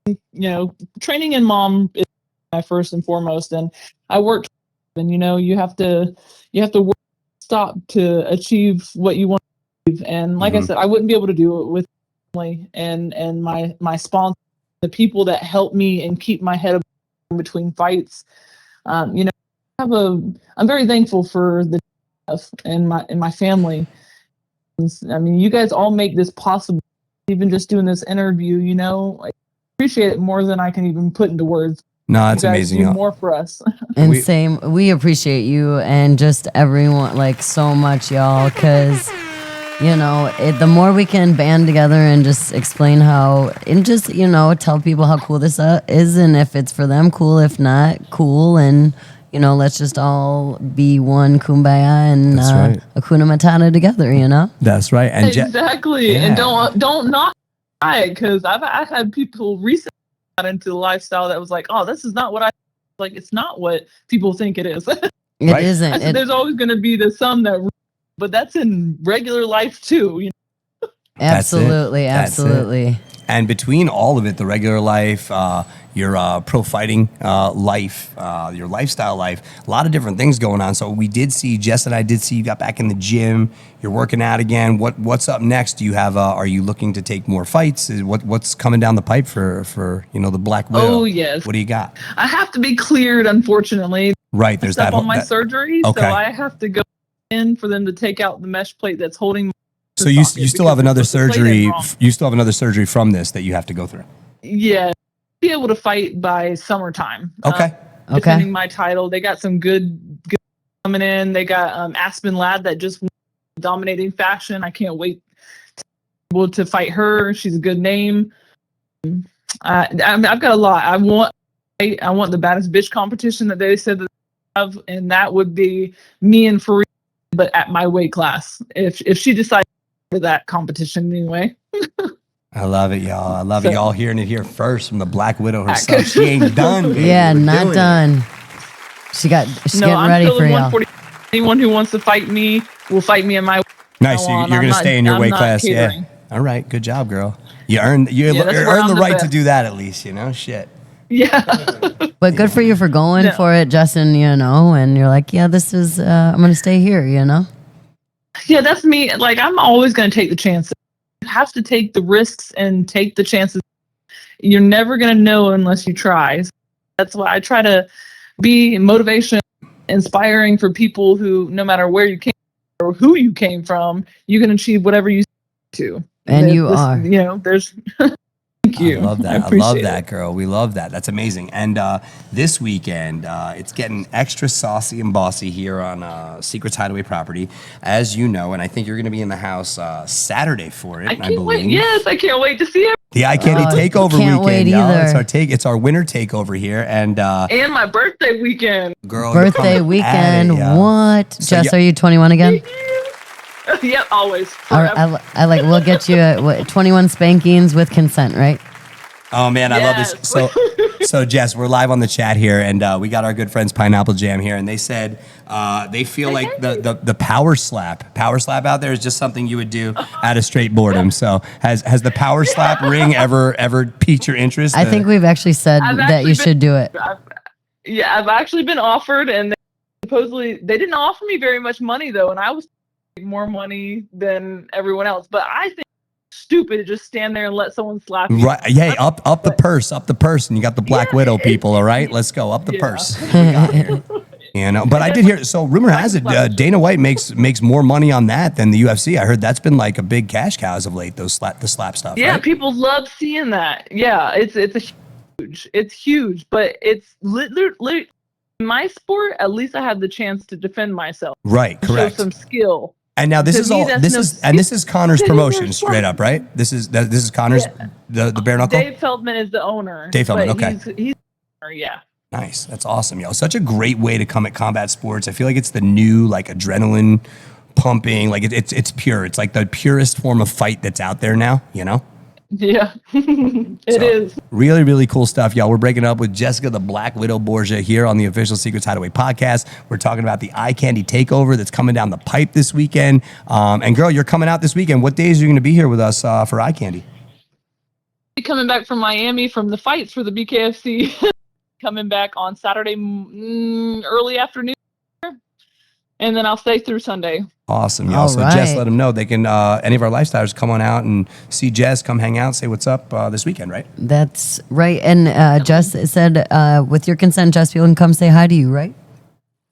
You know, training in mom is my first and foremost. And I work, and you know, you have to work stop to achieve what you want to achieve. And like I said, I wouldn't be able to do it with family and my sponsor, the people that help me and keep my head in between fights. You know, I'm very thankful for the and my family. I mean, you guys all make this possible. Even just doing this interview, you know, I appreciate it more than I can even put into words. No, it's amazing. Do more for us. And we appreciate you and just everyone like so much, y'all, because you know, the more we can band together and just explain how, and just, you know, tell people how cool this is, and if it's for them, cool. If not, cool. And, you know, let's just all be one kumbaya and Hakuna Matata together, you know? That's right. And exactly. And don't knock it, because I've had people recently got into the lifestyle that was like, oh, this is not what I like. It's not what people think it is. It isn't. I said, there's always going to be some that, but that's in regular life too. You know? Absolutely. And between all of it, the regular life, your pro fighting life, your lifestyle life, a lot of different things going on. So Jess and I did see you got back in the gym. You're working out again. What's up next? Do you have? Are you looking to take more fights? What's coming down the pipe for you know, the Black Widow? Oh yes. What do you got? I have to be cleared, unfortunately. Right. There's that on my surgery, okay. So I have to go in for them to take out the mesh plate that's holding. So you still have another surgery. You still have another surgery from this that you have to go through. Yeah, be able to fight by summertime. Okay. Defending my title. They got some good coming in. They got Aspen Ladd that just dominating fashion. I can't wait to be able to fight her. She's a good name. I've got a lot. I want the baddest bitch competition that they said that they have, and that would be me and Fareed, but at my weight class. If she decides for that competition anyway. I love it, y'all. I love it. Y'all hearing it here first from the Black Widow herself. She ain't done. Baby. Yeah, We're not doing done. She's getting ready for y'all. Anyone who wants to fight me will fight me in my. Nice. You're going to stay in your weight class. Catering. Yeah. All right. Good job, girl. You earned the right to do that at least, you know? Shit. Yeah. But good for you for going for it, Justin, you know, and you're like, yeah, this is, I'm going to stay here, you know? Yeah, that's me. Like, I'm always going to take the chances. You have to take the risks and take the chances. You're never going to know unless you try. So that's why I try to be motivation, inspiring for people who, no matter where you came or who you came from, you can achieve whatever you to. And you are. You know, there's... Thank you. I love that. I love that, girl. We love that. That's amazing. And this weekend, it's getting extra saucy and bossy here on Secrets Hideaway property, as you know. And I think you're going to be in the house Saturday for it. I can't wait. Yes, I can't wait to see it. The Eye Candy Takeover can't weekend, wait y'all. either. It's our winter takeover here, and my birthday weekend. Girl, Birthday weekend. What? So Jess, are you 21 again? Yep, always. I like. We'll get you 21 spankings with consent, right? Oh man, I love this. So Jess, we're live on the chat here, and we got our good friends Pineapple Jam here, and they said they feel like the power slap out there is just something you would do out of straight boredom. So has the power slap ring ever piqued your interest? I think we've actually said that you should do it. I've actually been offered, and supposedly they didn't offer me very much money though, and I was more money than everyone else. But I think it's stupid to just stand there and let someone slap you. Right? Hey, up the purse, and you got the Black Widow people. All right, let's go up the purse. What we got here? You know, but I did hear. So rumor has it, Dana White makes more money on that than the UFC. I heard that's been like a big cash cow as of late. The slap stuff. Yeah, right? people love seeing that. Yeah, it's huge, but it's literally in my sport. At least I have the chance to defend myself. Right. Correct. Show some skill. And now this is Connor's promotion, straight up, right? This is Connor's the bare-knuckle. Dave Feldman is the owner. Dave Feldman, okay. He's yeah. Nice, that's awesome, yo. Such a great way to come at combat sports. I feel like it's the new like adrenaline pumping, like it's pure. It's like the purest form of fight that's out there now, you know. Yeah, it is. Really, really cool stuff, y'all. We're breaking up with Jessica, the Black Widow Borgia, here on the official Secrets Hideaway podcast. We're talking about the Eye Candy Takeover that's coming down the pipe this weekend. And girl, you're coming out this weekend. What days are you going to be here with us for Eye Candy? Coming back from Miami from the fights for the BKFC. Coming back on Saturday early afternoon. And then I'll stay through Sunday. Awesome, y'all. So Jess, let them know they can, any of our lifestylers come on out and see Jess, come hang out, say what's up this weekend, right? That's right. And Jess said, with your consent, Jess, people can come say hi to you, right?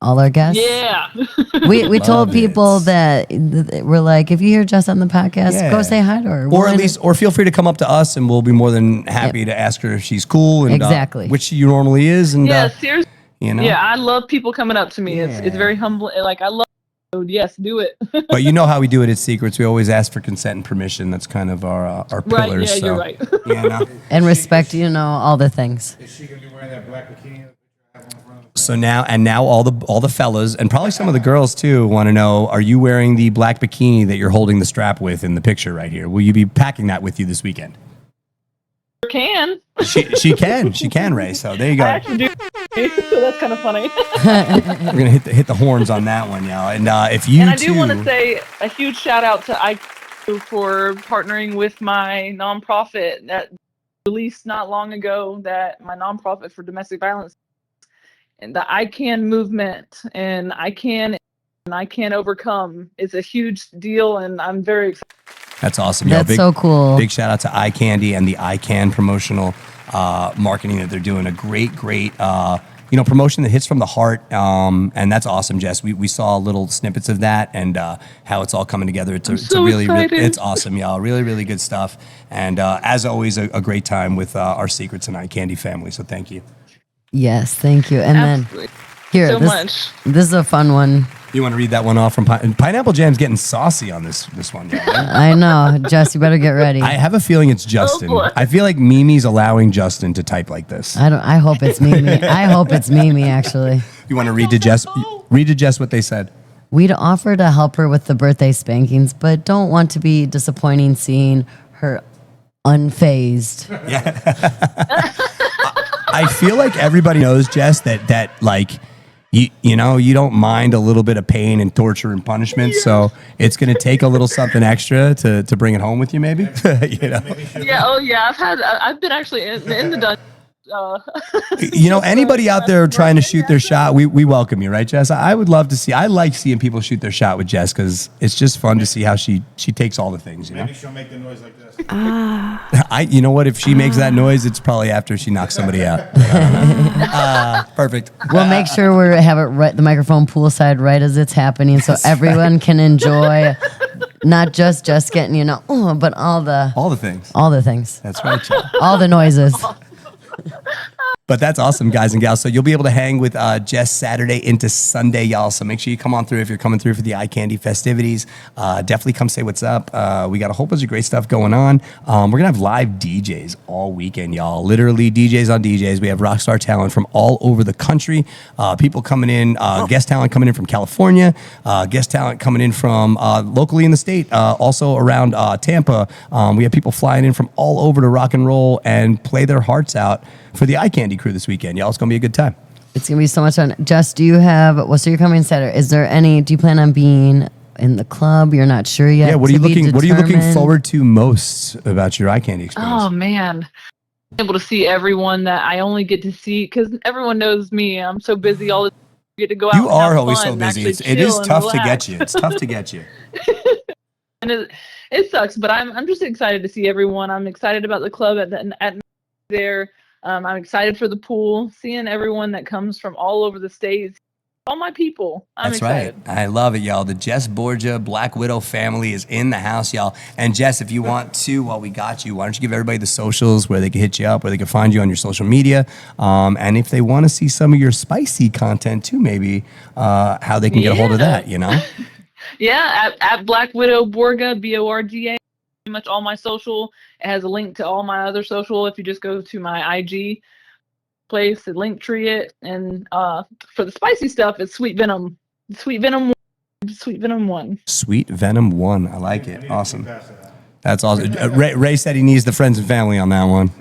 All our guests. Yeah. We told people that we're like, if you hear Jess on the podcast, go say hi to her. Or feel free to come up to us, and we'll be more than happy to ask her if she's cool and exactly which she normally is. And seriously. You know? Yeah, I love people coming up to me. It's very humbling. Like I love. Yes, do it. But you know how we do it at Secrets. We always ask for consent and permission. That's kind of our pillars. Right, yeah, so, you're right. You know? And respect, all the things. Is she gonna be wearing that black bikini? So now all the fellas and probably some of the girls too want to know: are you wearing the black bikini that you're holding the strap with in the picture right here? Will you be packing that with you this weekend? Can. She can, Ray. So there you go. I actually do. So that's kind of funny. We're gonna hit the horns on that one, y'all. And if you and I do want to say a huge shout out to IQ for partnering with my nonprofit that released not long ago. That my nonprofit for domestic violence and the I Can movement and I Can overcome is a huge deal, and I'm very excited. That's awesome. That's so cool. Big shout out to Eye Candy and the Eye Can promotional marketing that they're doing. A great promotion that hits from the heart, and that's awesome, Jess. We saw little snippets of that and how it's all coming together. It's so really excited. it's awesome, y'all. Really, really good stuff. And as always, a great time with our Secrets and Eye Candy family. So thank you. Yes, thank you. And Absolutely. then here, So this, much. this is a fun one. You want to read that one off from Pineapple Jam's getting saucy on this one, y'all. I know, Jess. You better get ready. I have a feeling it's Justin. boy. I feel like Mimi's allowing Justin to type like this. I hope it's Mimi. I hope it's Mimi. Actually, You want to read to Jess? Read to Jess what they said. we'd offer to help her with the birthday spankings, but don't want to be disappointing seeing her unfazed. I feel like everybody knows, Jess, that like you know you don't mind a little bit of pain and torture and punishment, so it's gonna take a little something extra to bring it home with you, maybe. You know, Yeah. Oh yeah. I've been actually in the dungeon. Anybody out there trying to shoot their shot, we welcome you, right, Jess? I would love to see. I like seeing people shoot their shot with Jess because it's just fun to see how she takes all the things. You know, Maybe she'll make the noise like this. you know what? If she makes that noise, it's probably after she knocks somebody out. Perfect. We'll make sure we have it right, the microphone poolside right as it's happening, so everyone can enjoy, not just getting but all the things. all the things, That's right, Jess. all the noises. But that's awesome, guys and gals. So you'll be able to hang with Jess Saturday into Sunday, y'all. So make sure you come on through if you're coming through for the Eye Candy festivities. Definitely come say what's up. We got a whole bunch of great stuff going on. We're going to have live DJs all weekend, y'all. Literally DJs on DJs. We have rock star talent from all over the country. People coming in, guest talent coming in from California, guest talent coming in from locally in the state, also around Tampa. We have people flying in from all over to rock and roll and play their hearts out for the Eye Candy crew this weekend, y'all. It's gonna be a good time. It's gonna be so much fun. Jess, do you have? Well, so you're coming Saturday. Is there any? Do you plan on being in the club? You're not sure yet. Yeah. What are To you be looking? What are you looking determined? forward to most about your Eye Candy experience? Oh man, able to see everyone that I only get to see because everyone knows me. I'm so busy all the time. Get to go out. You and have are always fun so and busy. actually It is chill and tough to relax. get you. It's tough to get you. And it sucks, but I'm just excited to see everyone. I'm excited about the club at there. I'm excited for the pool, seeing everyone that comes from all over the states. All my people. I'm That's excited. right. I love it, y'all. The Jess Borga Black Widow family is in the house, y'all. And Jess, if you want to, while we got you, why don't you give everybody the socials where they can hit you up, where they can find you on your social media, and if they want to see some of your spicy content too, maybe how they can get a hold of that, you know? Yeah, at Black Widow Borga, Borga. Pretty much all my social. It has a link to all my other social. If you just go to my IG place, it link tree it, and for the spicy stuff, it's Sweet Venom 1. Sweet Venom 1. I like it. Awesome. That's awesome. Ray said he needs the friends and family on that one.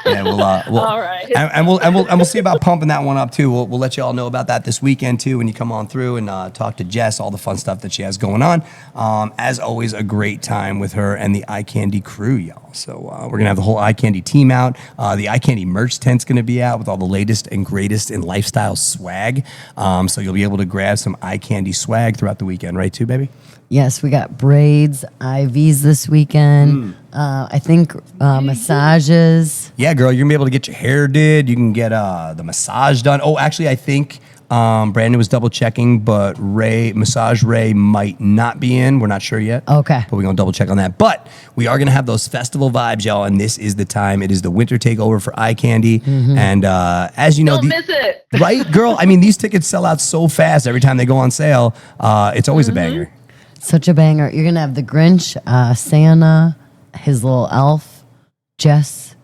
Yeah, we'll All right. and we'll see about pumping that one up too. We'll let you all know about that this weekend too when you come on through and talk to Jess, all the fun stuff that she has going on. As always, a great time with her and the Eye Candy crew, y'all. So we're gonna have the whole Eye Candy team out. The Eye Candy merch tent's gonna be out with all the latest and greatest in lifestyle swag. So you'll be able to grab some Eye Candy swag throughout the weekend, right? Too, baby. Yes, we got braids, IVs this weekend. I think massages. Yeah, girl, you're gonna be able to get your hair did. You can get the massage done. Oh, actually, I think Brandon was double checking, but Massage Ray might not be in. We're not sure yet. Okay. But we're gonna double check on that. But we are gonna have those festival vibes, y'all, and this is the time. It is the winter takeover for Eye Candy. And as you know, Don't miss it. right, girl? I mean, these tickets sell out so fast every time they go on sale. It's always a banger. Such a banger. You're gonna have the Grinch, Santa, his little elf, Jess,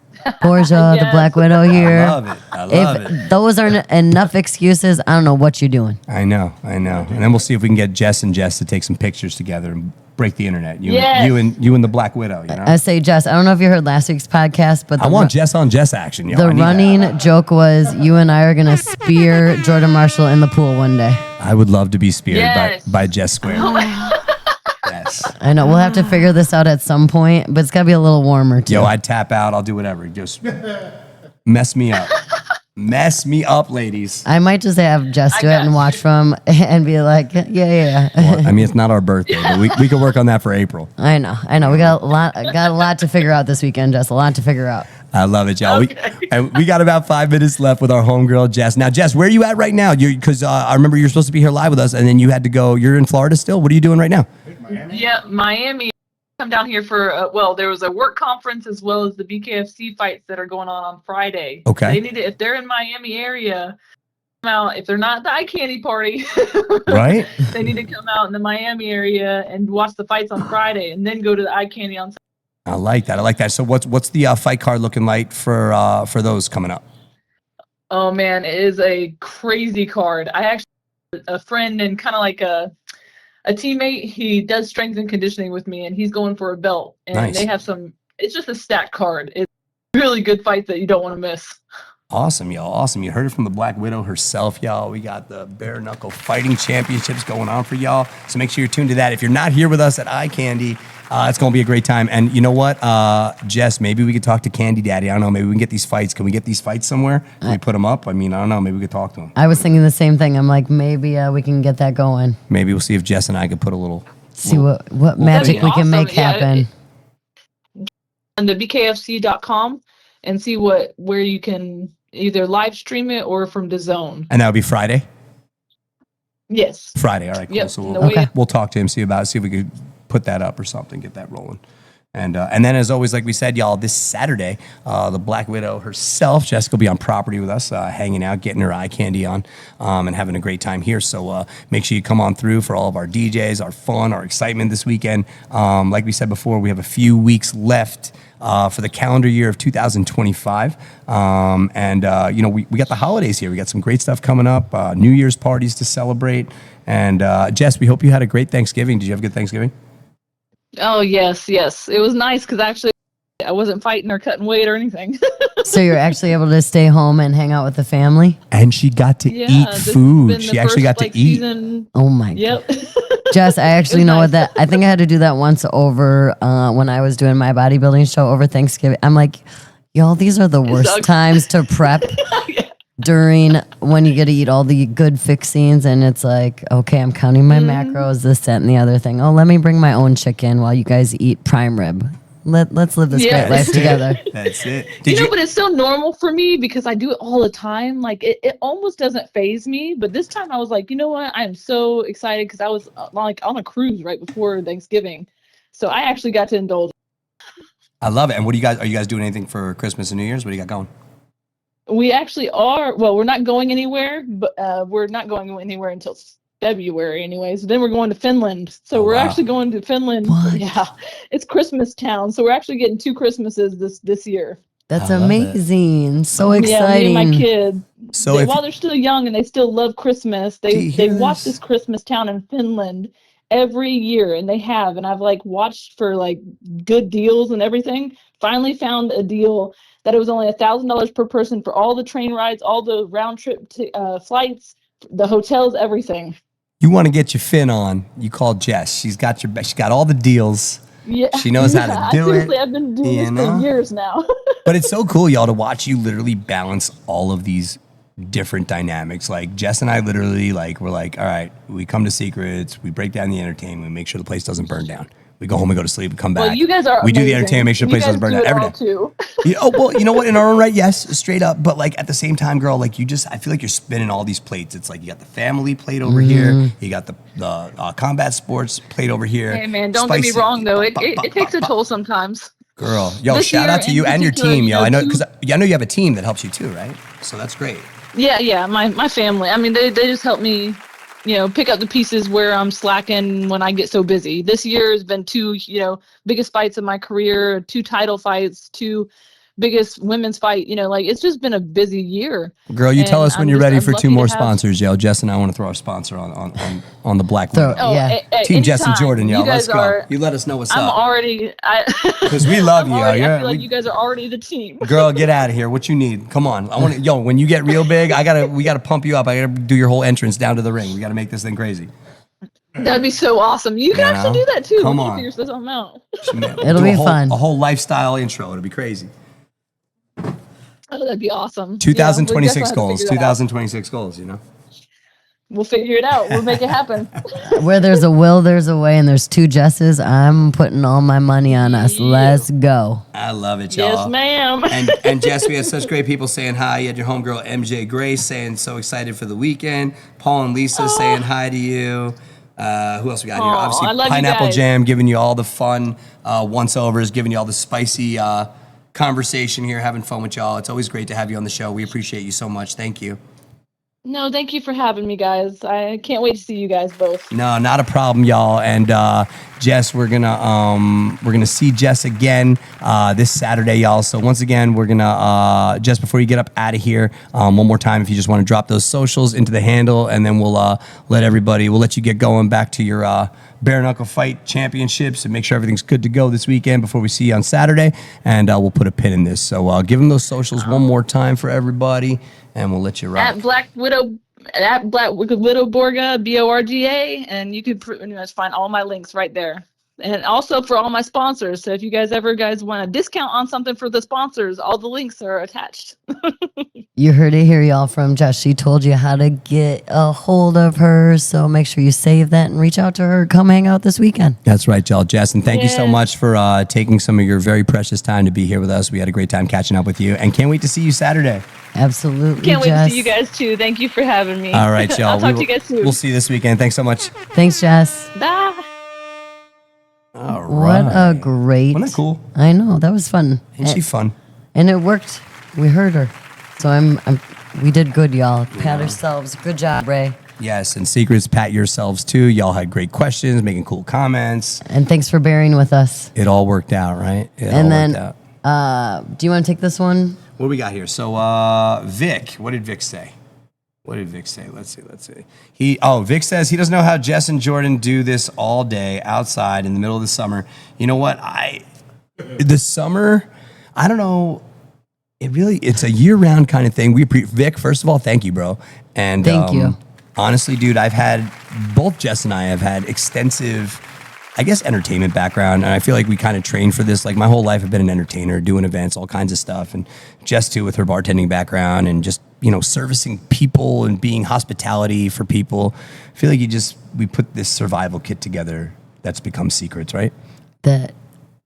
Borgia, the Yes. Black Widow here. I love it. I love it. If those aren't enough excuses, I don't know what you're doing. I know. And then we'll see if we can get Jess and Jess to take some pictures together and break the internet. Yes. You and the Black Widow, you know? I say, Jess, I don't know if you heard last week's podcast, but I want Jess on Jess action, yo. the I need that. running joke was you and I are gonna spear Jordan Marshall in the pool one day. I would love to be speared Yes. by Jess Square. Yes. I know we'll have to figure this out at some point, but it's gotta be a little warmer too. Yo, I'd tap out. I'll do whatever. Just mess me up. Mess me up, ladies. I might just have Jess do it got and watch from and be like, yeah. Well, I mean, it's not our birthday, but we can work on that for April. I know. We got a lot to figure out this weekend, Jess. A lot to figure out. I love it, y'all. Okay. We got about 5 minutes left with our homegirl, Jess. Now, Jess, where are you at right now? Because I remember you're supposed to be here live with us, and then you had to go. You're in Florida still? What are you doing right now? Miami? Yeah, Miami. Come down here for there was a work conference as well as the BKFC fights that are going on Friday. Okay. They need to, if they're in Miami area, come out. If they're not at the eye candy party, Right? they need to come out in the Miami area and watch the fights on Friday, and then go to the eye candy on Saturday. I like that. So what's the fight card looking like for those coming up? Oh man, it is a crazy card. I actually a friend and kind of like a teammate. He does strength and conditioning with me, and he's going for a belt. And Nice. they have some. It's just a stacked card. It's a really good fight that you don't want to miss. Awesome, y'all. Awesome. You heard it from the Black Widow herself, y'all. We got the Bare-Knuckle Fighting Championships going on for y'all. So make sure you're tuned to that. If you're not here with us at Eye Candy, it's going to be a great time. And you know what, Jess, maybe we could talk to Candy Daddy. I don't know. Maybe we can get these fights. Can we get these fights somewhere? Can we put them up? I mean, I don't know. Maybe we could talk to them. I was thinking the same thing. I'm like, maybe we can get that going. Maybe we'll see if Jess and I could put a little. See what magic That'd be we can make awesome. Yeah, happen. On the bkfc.com and see where you can either live stream it or from the zone. And that would be Friday? Yes. Friday. All right, cool. Yep. So No, we'll talk to him, see if we could put that up or something, get that rolling. And then, as always, like we said, y'all, this Saturday, the Black Widow herself, Jessica, will be on property with us, hanging out, getting her eye candy on, and having a great time here. So make sure you come on through for all of our DJs, our fun, our excitement this weekend. Like we said before, we have a few weeks left for the calendar year of 2025. We got the holidays here. We got some great stuff coming up, New Year's parties to celebrate. And Jess, we hope you had a great Thanksgiving. Did you have a good Thanksgiving? Oh, yes. It was nice because actually I wasn't fighting or cutting weight or anything. So you're actually able to stay home and hang out with the family? And she got to eat this has food. been She the actually first, got to eat. Oh my God. Yep. Jess, I actually was know nice. what that. I think I had to do that once over when I was doing my bodybuilding show over Thanksgiving. I'm like, y'all, these are the worst sucks. times to prep during when you get to eat all the good fixings, and it's like, okay, I'm counting my macros, this, that, and the other thing. Oh, let me bring my own chicken while you guys eat prime rib. Let's live this Yeah. great life together. That's it. But it's still normal for me because I do it all the time. Like it almost doesn't faze me. But this time I was like, you know what? I am so excited because I was like on a cruise right before Thanksgiving. So I actually got to indulge. I love it. And are you guys doing anything for Christmas and New Year's? What do you got going? We actually are. Well, we're not going anywhere, but we're not going anywhere until February anyways. Then we're going to Finland. So we're wow. actually going to Finland. What? Yeah. It's Christmas town. So we're actually getting 2 Christmases this year. That's I love it. amazing. So Yeah, exciting. me and my kids. So While they're still young and they still love Christmas, they watch this Christmas town in Finland every year, and they have. And I've like watched for like good deals and everything. Finally found a deal that it was only $1,000 per person for all the train rides, all the round trip flights, the hotels, everything. You want to get your fin on, you call Jess. She's got all the deals. Yeah, She knows how to do seriously, it. I've been doing you this know? for years now. But it's so cool, y'all, to watch you literally balance all of these different dynamics. Like Jess and I literally we're like, all right, we come to Secrets, we break down the entertainment, we make sure the place doesn't burn down. We go home, we go to sleep, we come back. Well, you guys are We do the amazing. entertainment, make sure the You place doesn't guys burn do down it every all day. too. Well, you know what? In our own right, yes, straight up. But like at the same time, girl, like I feel like you're spinning all these plates. It's like you got the family plate over here, you got the combat sports plate over here. Hey man, don't get me Spicy- wrong though. It takes a toll sometimes. Girl, yo, This shout year out to in you and your particular, team, you yo. know, I know two- because I know you have a team that helps you too, right? So that's great. Yeah, my family. I mean, they just help me, pick up the pieces where I'm slacking when I get so busy. This year has been 2, biggest fights of my career, 2 title fights, 2 biggest women's fight. It's just been a busy year. Girl, you tell And us when you're I'm ready just- for I'm 2 lucky more to have- sponsors, yo. Jess and I want to throw our sponsor on the Black Widow. Oh, Yeah. Team Jess and anytime. Jordan, yo. You guys Let's go. are. You let us know what's I'm up. already. Because we love you, yo. I Yeah, feel like you guys are already the team. Girl, get out of here. What you need? Come on. I want to. Yo, when you get real big, we gotta pump you up. I gotta do your whole entrance down to the ring. We gotta make this thing crazy. That'd be so awesome. You can You actually know? do that too. Come We can on. figure something out. It'll Do be a whole, fun. A whole lifestyle intro. It'll be crazy. Oh, that'd be awesome. 2026 Yeah, we'll goals. definitely have to figure that out. 2026 goals. We'll figure it out. We'll make it happen. Where there's a will, there's a way, and there's 2 Jesses. I'm putting all my money on us. Let's go. I love it, y'all. Yes, ma'am. And Jess, we had such great people saying hi. You had your homegirl MJ Grace saying so excited for the weekend. Paul and Lisa saying hi to you. Who else we got here? I Obviously, love you Pineapple guys. Jam giving you all the fun once-overs, giving you all the spicy conversation here, having fun with y'all. It's always great to have you on the show. We appreciate you so much. Thank you. No, thank you for having me, guys. I can't wait to see you guys both. No, not a problem, y'all. And Jess, we're gonna see Jess again this Saturday, y'all. So once again, we're gonna Jess, before you get up out of here, one more time, if you just want to drop those socials into the handle, and then we'll let you get going back to your bare-knuckle fight championships and make sure everything's good to go this weekend before we see you on Saturday. And we'll put a pin in this. So give them those socials one more time for everybody, and we'll let you rock. At Black Widow Borga, Borga, and you can pretty much find all my links right there. And also for all my sponsors. So if you guys want a discount on something for the sponsors, all the links are attached. You heard it here, y'all, from Jess. She told you how to get a hold of her, so make sure you save that and reach out to her. Come hang out this weekend. That's right, y'all. Jess, and thank you so Yes. much for taking some of your very precious time to be here with us. We had a great time catching up with you, and can't wait to see you Saturday. Absolutely, Can't wait Jess. to see you guys too. Thank you for having me. All right, y'all. I'll talk to you guys soon. We'll see you this weekend. Thanks so much. Thanks, Jess. Bye. All What a great. Wasn't that cool? I know, that was fun. Ain't she fun? And it worked. We heard her. So we did good, y'all. Pat ourselves. Good job, Ray. Yes, and secrets, pat yourselves too. Y'all had great questions, making cool comments. And thanks for bearing with us. It all worked out, right? And then, do you want to take this one? What do we got here? So, Vic, what did Vic say? Let's see. Vic says he doesn't know how Jess and Jordan do this all day outside in the middle of the summer. You know what? The summer, I don't know. It's a year-round kind of thing. Vic, first of all, thank you, bro. And Thank you. Honestly, dude, both Jess and I have had extensive, I guess, entertainment background. And I feel like we kind of trained for this. Like my whole life I've been an entertainer, doing events, all kinds of stuff. And Jess too, with her bartending background and just, servicing people and being hospitality for people. I feel like we put this survival kit together that's become Secrets, right? That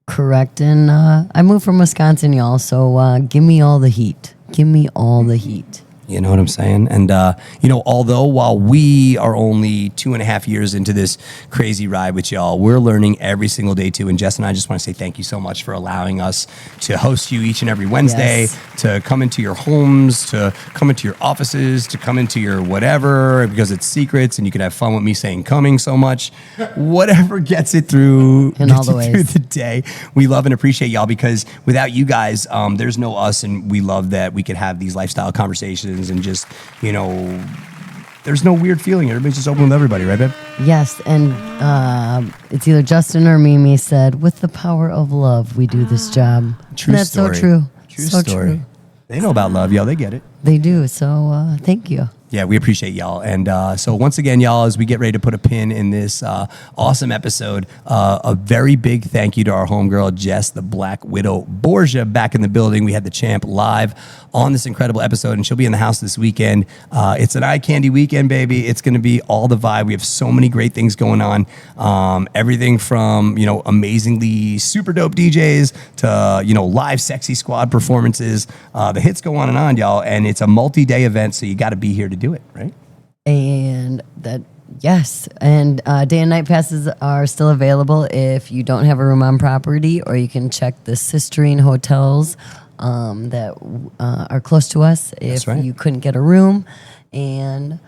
correct. And I moved from Wisconsin, y'all. So give me all the heat. Give me all the heat. You know what I'm saying? And, although while we are only 2.5 years into this crazy ride with y'all, we're learning every single day too. And Jess and I just want to say thank you so much for allowing us to host you each and every Wednesday, Yes. to come into your homes, to come into your offices, to come into your whatever, because it's Secrets and you can have fun with me saying coming so much. Whatever gets it through, In all the through ways. the day. We love and appreciate y'all because without you guys, there's no us, and we love that we could have these lifestyle conversations and just, there's no weird feeling. Everybody's just open with everybody, right, babe? Yes. And it's either Justin or Mimi said, with the power of love, we do this job. True And that's story. so true. True so story. true. They know about love, y'all. They get it. They do. So thank you. Yeah, we appreciate y'all. And so once again, y'all, as we get ready to put a pin in this awesome episode, a very big thank you to our homegirl, Jess, the Black Widow Borgia, back in the building. We had the champ live on this incredible episode, and she'll be in the house this weekend. It's an eye candy weekend, baby. It's going to be all the vibe. We have so many great things going on. Everything from, amazingly super dope DJs to, live sexy squad performances. The hits go on and on, y'all. And it's a multi-day event, so you got to be here to do it, right? And that, yes. And day and night passes are still available if you don't have a room on property, or you can check the sisterine hotels that are close to us if right. you couldn't get a room. And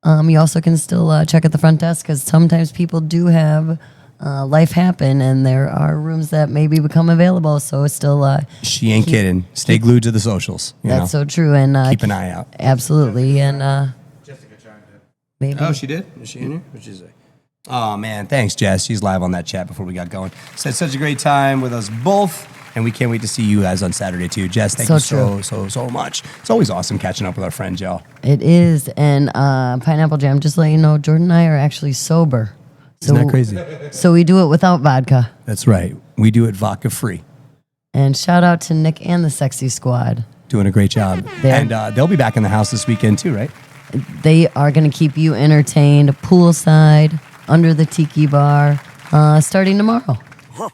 you also can still check at the front desk, because sometimes people do have life happen, and there are rooms that maybe become available. So it's still She ain't kidding. Stay glued to the socials. that's so true. And keep an eye out. Absolutely. And Jessica chimed in. maybe Oh, she did? Is she in here? What'd she say? Oh, man. Thanks, Jess. She's live on that chat before we got going. Said such a great time with us both, and we can't wait to see you guys on Saturday, too. Jess, thank So you true. so much. It's always awesome catching up with our friends, y'all. it is. And Pineapple Jam, just to let you know, Jordan and I are actually sober. Isn't that crazy? So we do it without vodka. That's right. We do it vodka free. And shout out to Nick and the Sexy Squad. Doing a great job. There. And they'll be back in the house this weekend, too, right? They are going to keep you entertained poolside, under the tiki bar, starting tomorrow.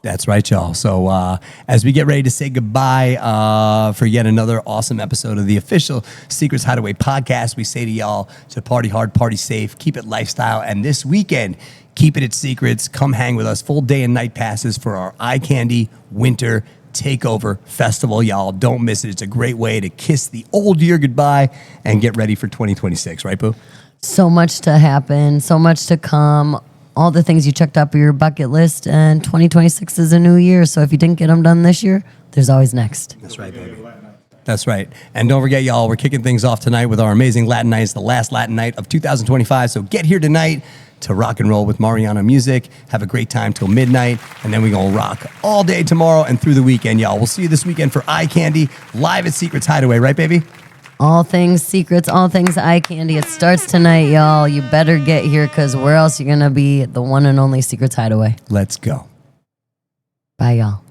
That's right, y'all. So as we get ready to say goodbye for yet another awesome episode of the official Secrets Hideaway podcast, we say to y'all to party hard, party safe, keep it lifestyle, and this weekend, keep it at Secrets. Come hang with us. Full day and night passes for our Eye Candy Winter Takeover Festival, y'all. Don't miss it. It's a great way to kiss the old year goodbye and get ready for 2026, right, Boo? So much to happen, so much to come. All the things you checked off your bucket list, and 2026 is a new year. So if you didn't get them done this year, there's always next. That's right, baby. That's right. And don't forget, y'all, we're kicking things off tonight with our amazing Latin night. It's the last Latin night of 2025. So get here tonight to rock and roll with Mariana Music. Have a great time till midnight. And then we're going to rock all day tomorrow and through the weekend, y'all. We'll see you this weekend for Eye Candy live at Secrets Hideaway. Right, baby? All things Secrets, all things Eye Candy. It starts tonight, y'all. You better get here, because where else you going to be? The one and only Secrets Hideaway. Let's go. Bye, y'all.